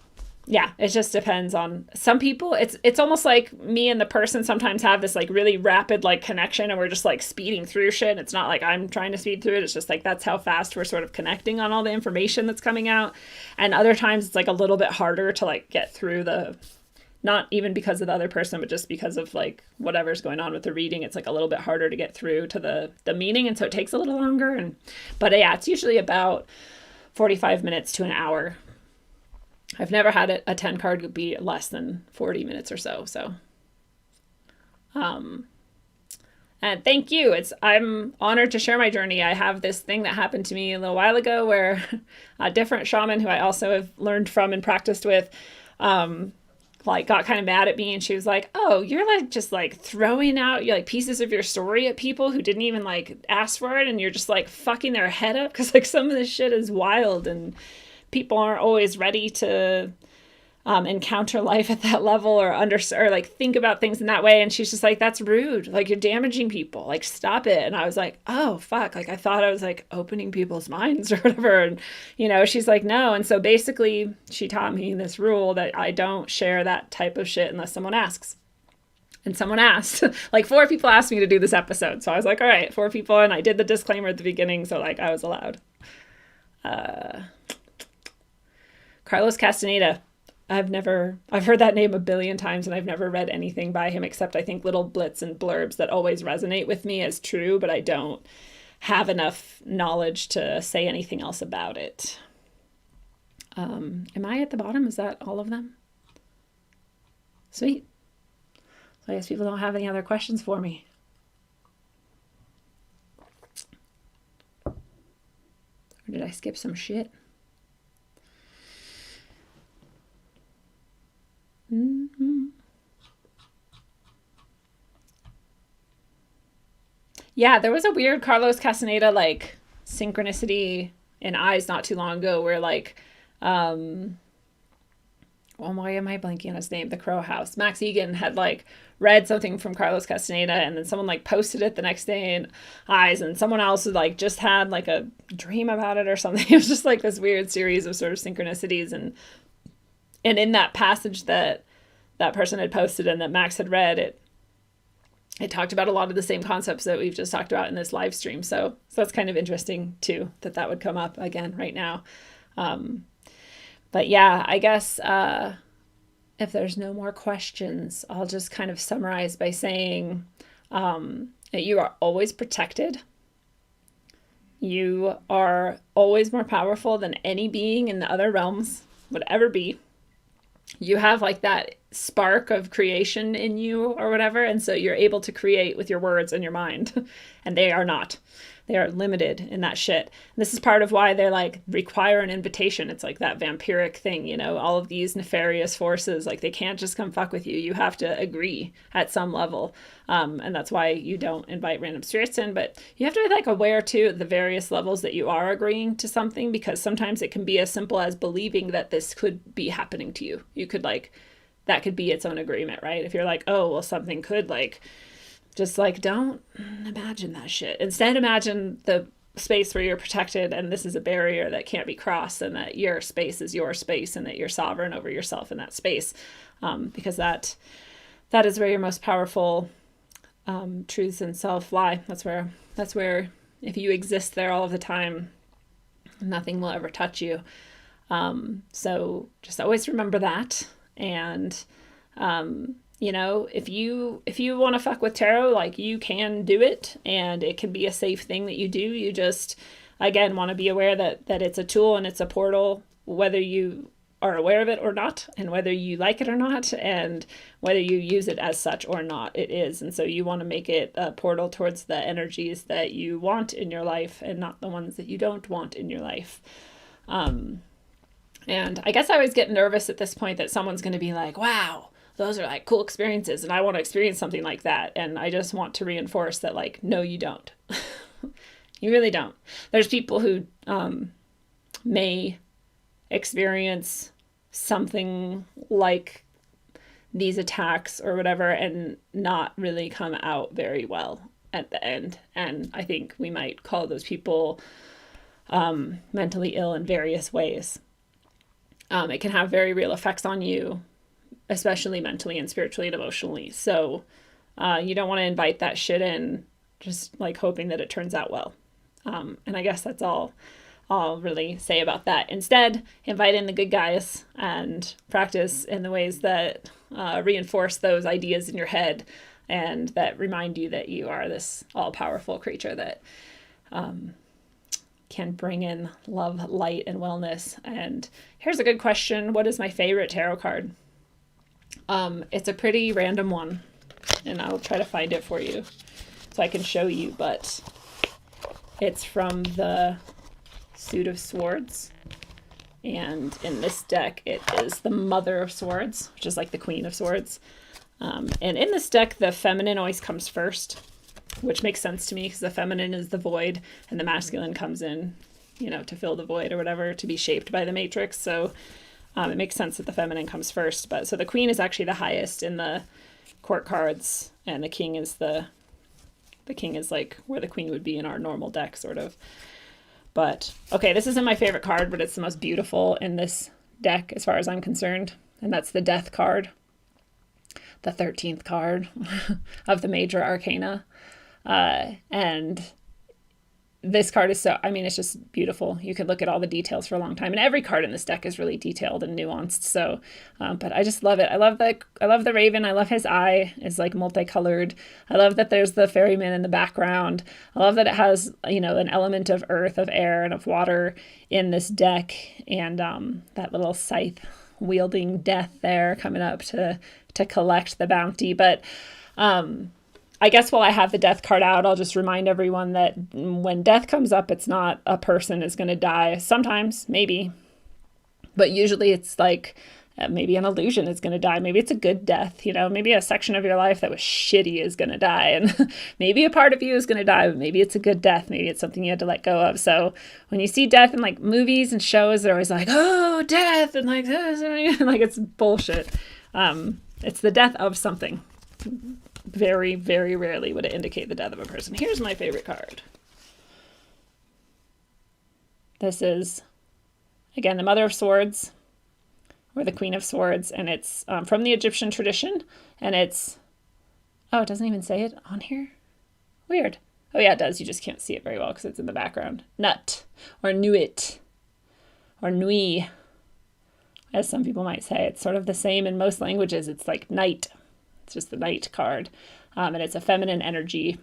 depends on some people. It's almost like me and the person sometimes have this like really rapid like connection and we're just like speeding through shit. It's not like I'm trying to speed through it. It's just like that's how fast we're sort of connecting on all the information that's coming out. And other times it's like a little bit harder to like get through not even because of the other person, but just because of like whatever's going on with the reading. It's like a little bit harder to get through to the meaning. And so it takes a little longer. But yeah, it's usually about 45 minutes to an hour. I've never had a 10 card be less than 40 minutes or so. So, and thank you. I'm honored to share my journey. I have this thing that happened to me a little while ago where a different shaman who I also have learned from and practiced with, like got kind of mad at me and she was like, oh, you're like just like throwing out like pieces of your story at people who didn't even like ask for it. And you're just like fucking their head up. Cause like some of this shit is wild and people aren't always ready to encounter life at that level or like think about things in that way. And she's just like, that's rude. Like you're damaging people, like stop it. And I was like, oh fuck. Like I thought I was like opening people's minds or whatever. And she's like, no. And so basically she taught me this rule that I don't share that type of shit unless someone asks. And someone asked, like 4 people asked me to do this episode. So I was like, all right, 4 people. And I did the disclaimer at the beginning. So like I was allowed. Carlos Castaneda. I've heard that name a billion times and I've never read anything by him except I think little blits and blurbs that always resonate with me as true, but I don't have enough knowledge to say anything else about it. Am I at the bottom? Is that all of them? Sweet. So I guess people don't have any other questions for me. Or did I skip some shit? Mm-hmm. Yeah, there was a weird Carlos Castaneda like synchronicity in Eyes not too long ago where like why am I blanking on his name? The Crow House. Max Egan had like read something from Carlos Castaneda and then someone like posted it the next day in Eyes and someone else like just had like a dream about it or something. It was just like this weird series of sort of synchronicities and in that passage that person had posted and that Max had read, it talked about a lot of the same concepts that we've just talked about in this live stream. So that's kind of interesting too, that would come up again right now. But yeah, I guess if there's no more questions, I'll just kind of summarize by saying that you are always protected. You are always more powerful than any being in the other realms would ever be. You have like that spark of creation in you or whatever. And so you're able to create with your words and your mind. And they are not. They are limited in that shit. And this is part of why they're like require an invitation. It's like that vampiric thing, you know, all of these nefarious forces, like they can't just come fuck with you. You have to agree at some level. And that's why you don't invite random spirits in, but you have to be like aware too of the various levels that you are agreeing to something, because sometimes it can be as simple as believing that this could be happening to you. You could like, that could be its own agreement, right? If you're like, oh, well, something could like, just like, don't imagine that shit. Instead, imagine the space where you're protected and this is a barrier that can't be crossed, and that your space is your space, and that you're sovereign over yourself in that space. Because that is where your most powerful truths and self lie. That's where if you exist there all of the time, nothing will ever touch you. So just always remember that. And you know, if you want to fuck with tarot, like you can do it, and it can be a safe thing that you do. You just, again, want to be aware that it's a tool and it's a portal, whether you are aware of it or not, and whether you like it or not, and whether you use it as such or not, it is. And so you want to make it a portal towards the energies that you want in your life, and not the ones that you don't want in your life. And I guess I always get nervous at this point that someone's going to be like, wow, those are like cool experiences, and I want to experience something like that. And I just want to reinforce that, like, no, you don't. You really don't. There's people who may experience something like these attacks or whatever and not really come out very well at the end. And I think we might call those people mentally ill in various ways. It can have very real effects on you, especially mentally and spiritually and emotionally. So you don't want to invite that shit in just like hoping that it turns out well. And I guess that's all I'll really say about that. Instead, invite in the good guys and practice in the ways that reinforce those ideas in your head, and that remind you that you are this all-powerful creature that can bring in love, light, and wellness. And here's a good question. What is my favorite tarot card? It's a pretty random one, and I'll try to find it for you so I can show you, but it's from the Suit of Swords, and in this deck it is the Mother of Swords, which is like the Queen of Swords. And in this deck, the feminine always comes first, which makes sense to me because the feminine is the void and the masculine comes in, you know, to fill the void or whatever, to be shaped by the matrix. So it makes sense that the feminine comes first. But so the Queen is actually the highest in the court cards, and the King is the King is like where the Queen would be in our normal deck, sort of. But okay, this isn't my favorite card, but it's the most beautiful in this deck as far as I'm concerned, and that's the Death card, the 13th card of the major arcana. And this card is so, I mean, it's just beautiful. You could look at all the details for a long time, and every card in this deck is really detailed and nuanced. So, but I just love it. I love the raven. I love his eye is like multicolored. I love that there's the ferryman in the background. I love that it has, you know, an element of earth, of air, and of water in this deck. And, that little scythe wielding death there coming up to collect the bounty. But, I guess while I have the death card out, I'll just remind everyone that when death comes up, it's not a person is going to die. Sometimes, maybe. But usually it's like maybe an illusion is going to die. Maybe it's a good death. You know, maybe a section of your life that was shitty is going to die. And maybe a part of you is going to die, but maybe it's a good death. Maybe it's something you had to let go of. So when you see death in like movies and shows, they're always like, oh, death. And like, like it's bullshit. It's the death of something. Very, very rarely would it indicate the death of a person. Here's my favorite card. This is, again, the Mother of Swords, or the Queen of Swords, and it's from the Egyptian tradition, and it's, oh, it doesn't even say it on here? Weird. Oh yeah, it does. You just can't see it very well because it's in the background. Nut, or Nuit, or Nui, as some people might say. It's sort of the same in most languages. It's like night. It's just the Knight card, and it's a feminine energy.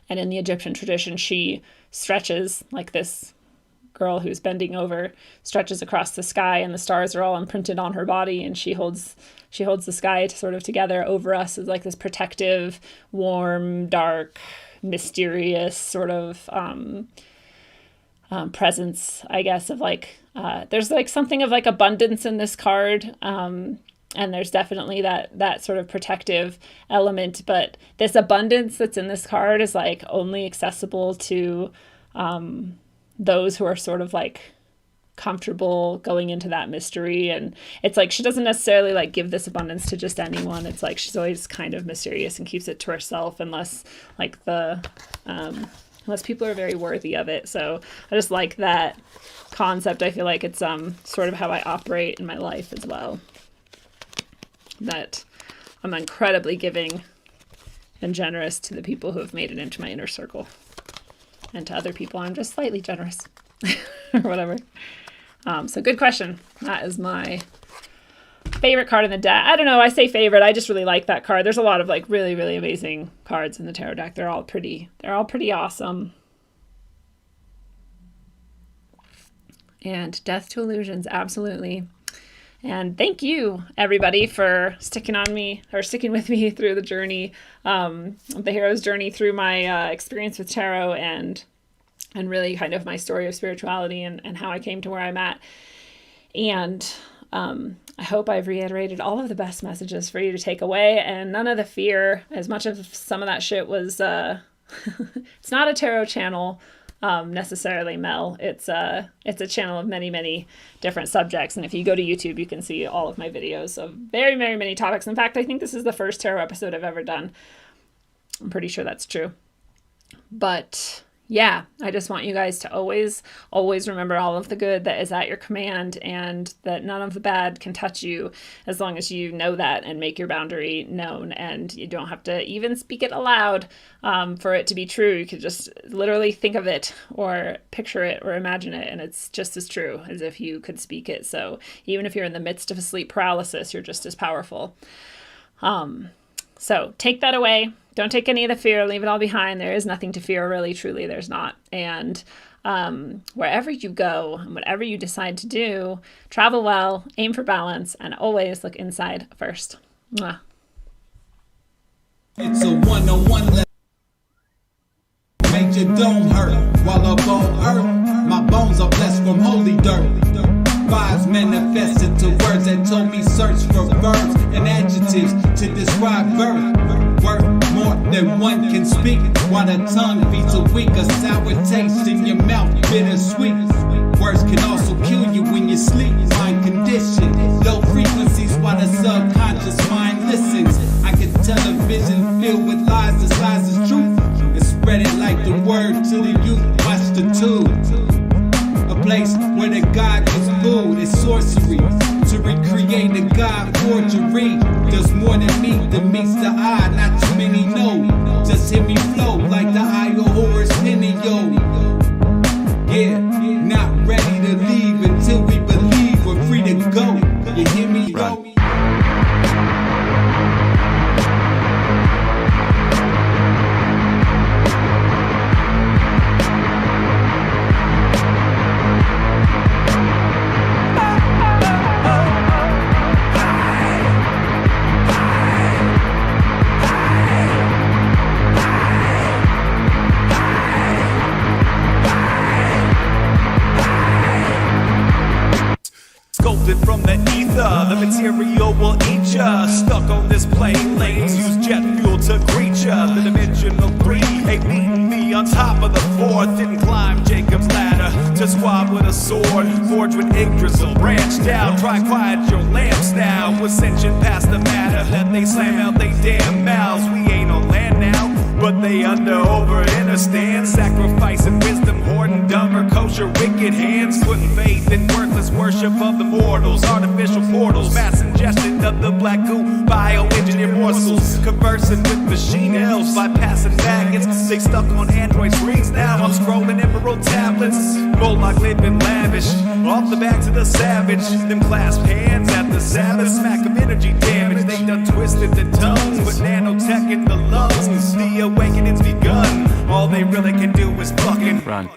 And in the Egyptian tradition, she stretches like this girl who's bending over, stretches across the sky, and the stars are all imprinted on her body, and she holds the sky sort of together over us as like this protective, warm, dark, mysterious sort of presence, I guess, of like, there's like something of like abundance in this card. And there's definitely that sort of protective element, but this abundance that's in this card is like only accessible to those who are sort of like comfortable going into that mystery. And it's like she doesn't necessarily like give this abundance to just anyone. It's like she's always kind of mysterious and keeps it to herself unless like unless people are very worthy of it. So I just like that concept. I feel like it's sort of how I operate in my life as well. That I'm incredibly giving and generous to the people who have made it into my inner circle. And to other people, I'm just slightly generous or whatever. So good question. That is my favorite card in the deck. I don't know. I say favorite. I just really like that card. There's a lot of like really, really amazing cards in the tarot deck. They're all pretty awesome. And Death to Illusions. Absolutely. And thank you, everybody, for sticking with me through the journey, the hero's journey through my experience with tarot and really kind of my story of spirituality and how I came to where I'm at. And I hope I've reiterated all of the best messages for you to take away, and none of the fear. As much of some of that shit was, it's not a tarot channel. Necessarily, Mel. It's a channel of many, many different subjects. And if you go to YouTube, you can see all of my videos of very, very many topics. In fact, I think this is the first tarot episode I've ever done. I'm pretty sure that's true. But yeah, I just want you guys to always remember all of the good that is at your command, and that none of the bad can touch you as long as you know that and make your boundary known. And you don't have to even speak it aloud for it to be true. You could just literally think of it or picture it or imagine it, and it's just as true as if you could speak it. So even if you're in the midst of a sleep paralysis, you're just as powerful. So take that away. Don't take any of the fear. Leave it all behind. There is nothing to fear, really, truly. There's not. And wherever you go and whatever you decide to do, travel well, aim for balance, and always look inside first. Mwah. It's a one-on-one level. Make your dome hurt while up on earth. My bones are blessed from holy dirt. Vibes manifested to words that told me search for verbs and adjectives to describe birth. Worth more than one can speak, while the tongue feeds a weak, a sour taste in your mouth, bittersweet. Words can also kill you when you sleep. Mind condition, low frequencies while the subconscious mind listens. I can tell a vision filled with lies disguised as truth, and spread it like the word to the youth. Watch the tube. A place where the God is food, it's sorcery. To recreate the God forgery. There's more than meat that meets the eye, not too many know. Just hear me flow like the eye of Horus Penio. Yeah, not ready to leave until we believe we're free to go. You hear me, yo? From the ether, the material will eat ya. Stuck on this plane, lanes use jet fuel to greet ya. The dimensional three ain't beating me on top of the fourth. Didn't climb Jacob's ladder to squab with a sword, forged with ink drizzle, branched out. Try quiet your lamps now. Ascension past the matter that they slam out they damn mouths. We ain't on land now, but they over understand. Sacrificing wisdom, hoarding dumber, kosher, wicked hands. Putting faith in worthless worship of the mortals. Artificial portals, mass ingestion of the black goo. Bioengineered morsels, conversing with machine elves. Bypassing maggots, they stuck on Android screens now. I'm scrolling emerald tablets. Moloch living lavish, off the backs of the savage. Them clasped hands at the Sabbath. Smack of energy damage, they done twisted the tongues. With nanotech in the lungs, the awakening's begun. All they really can do is fucking run.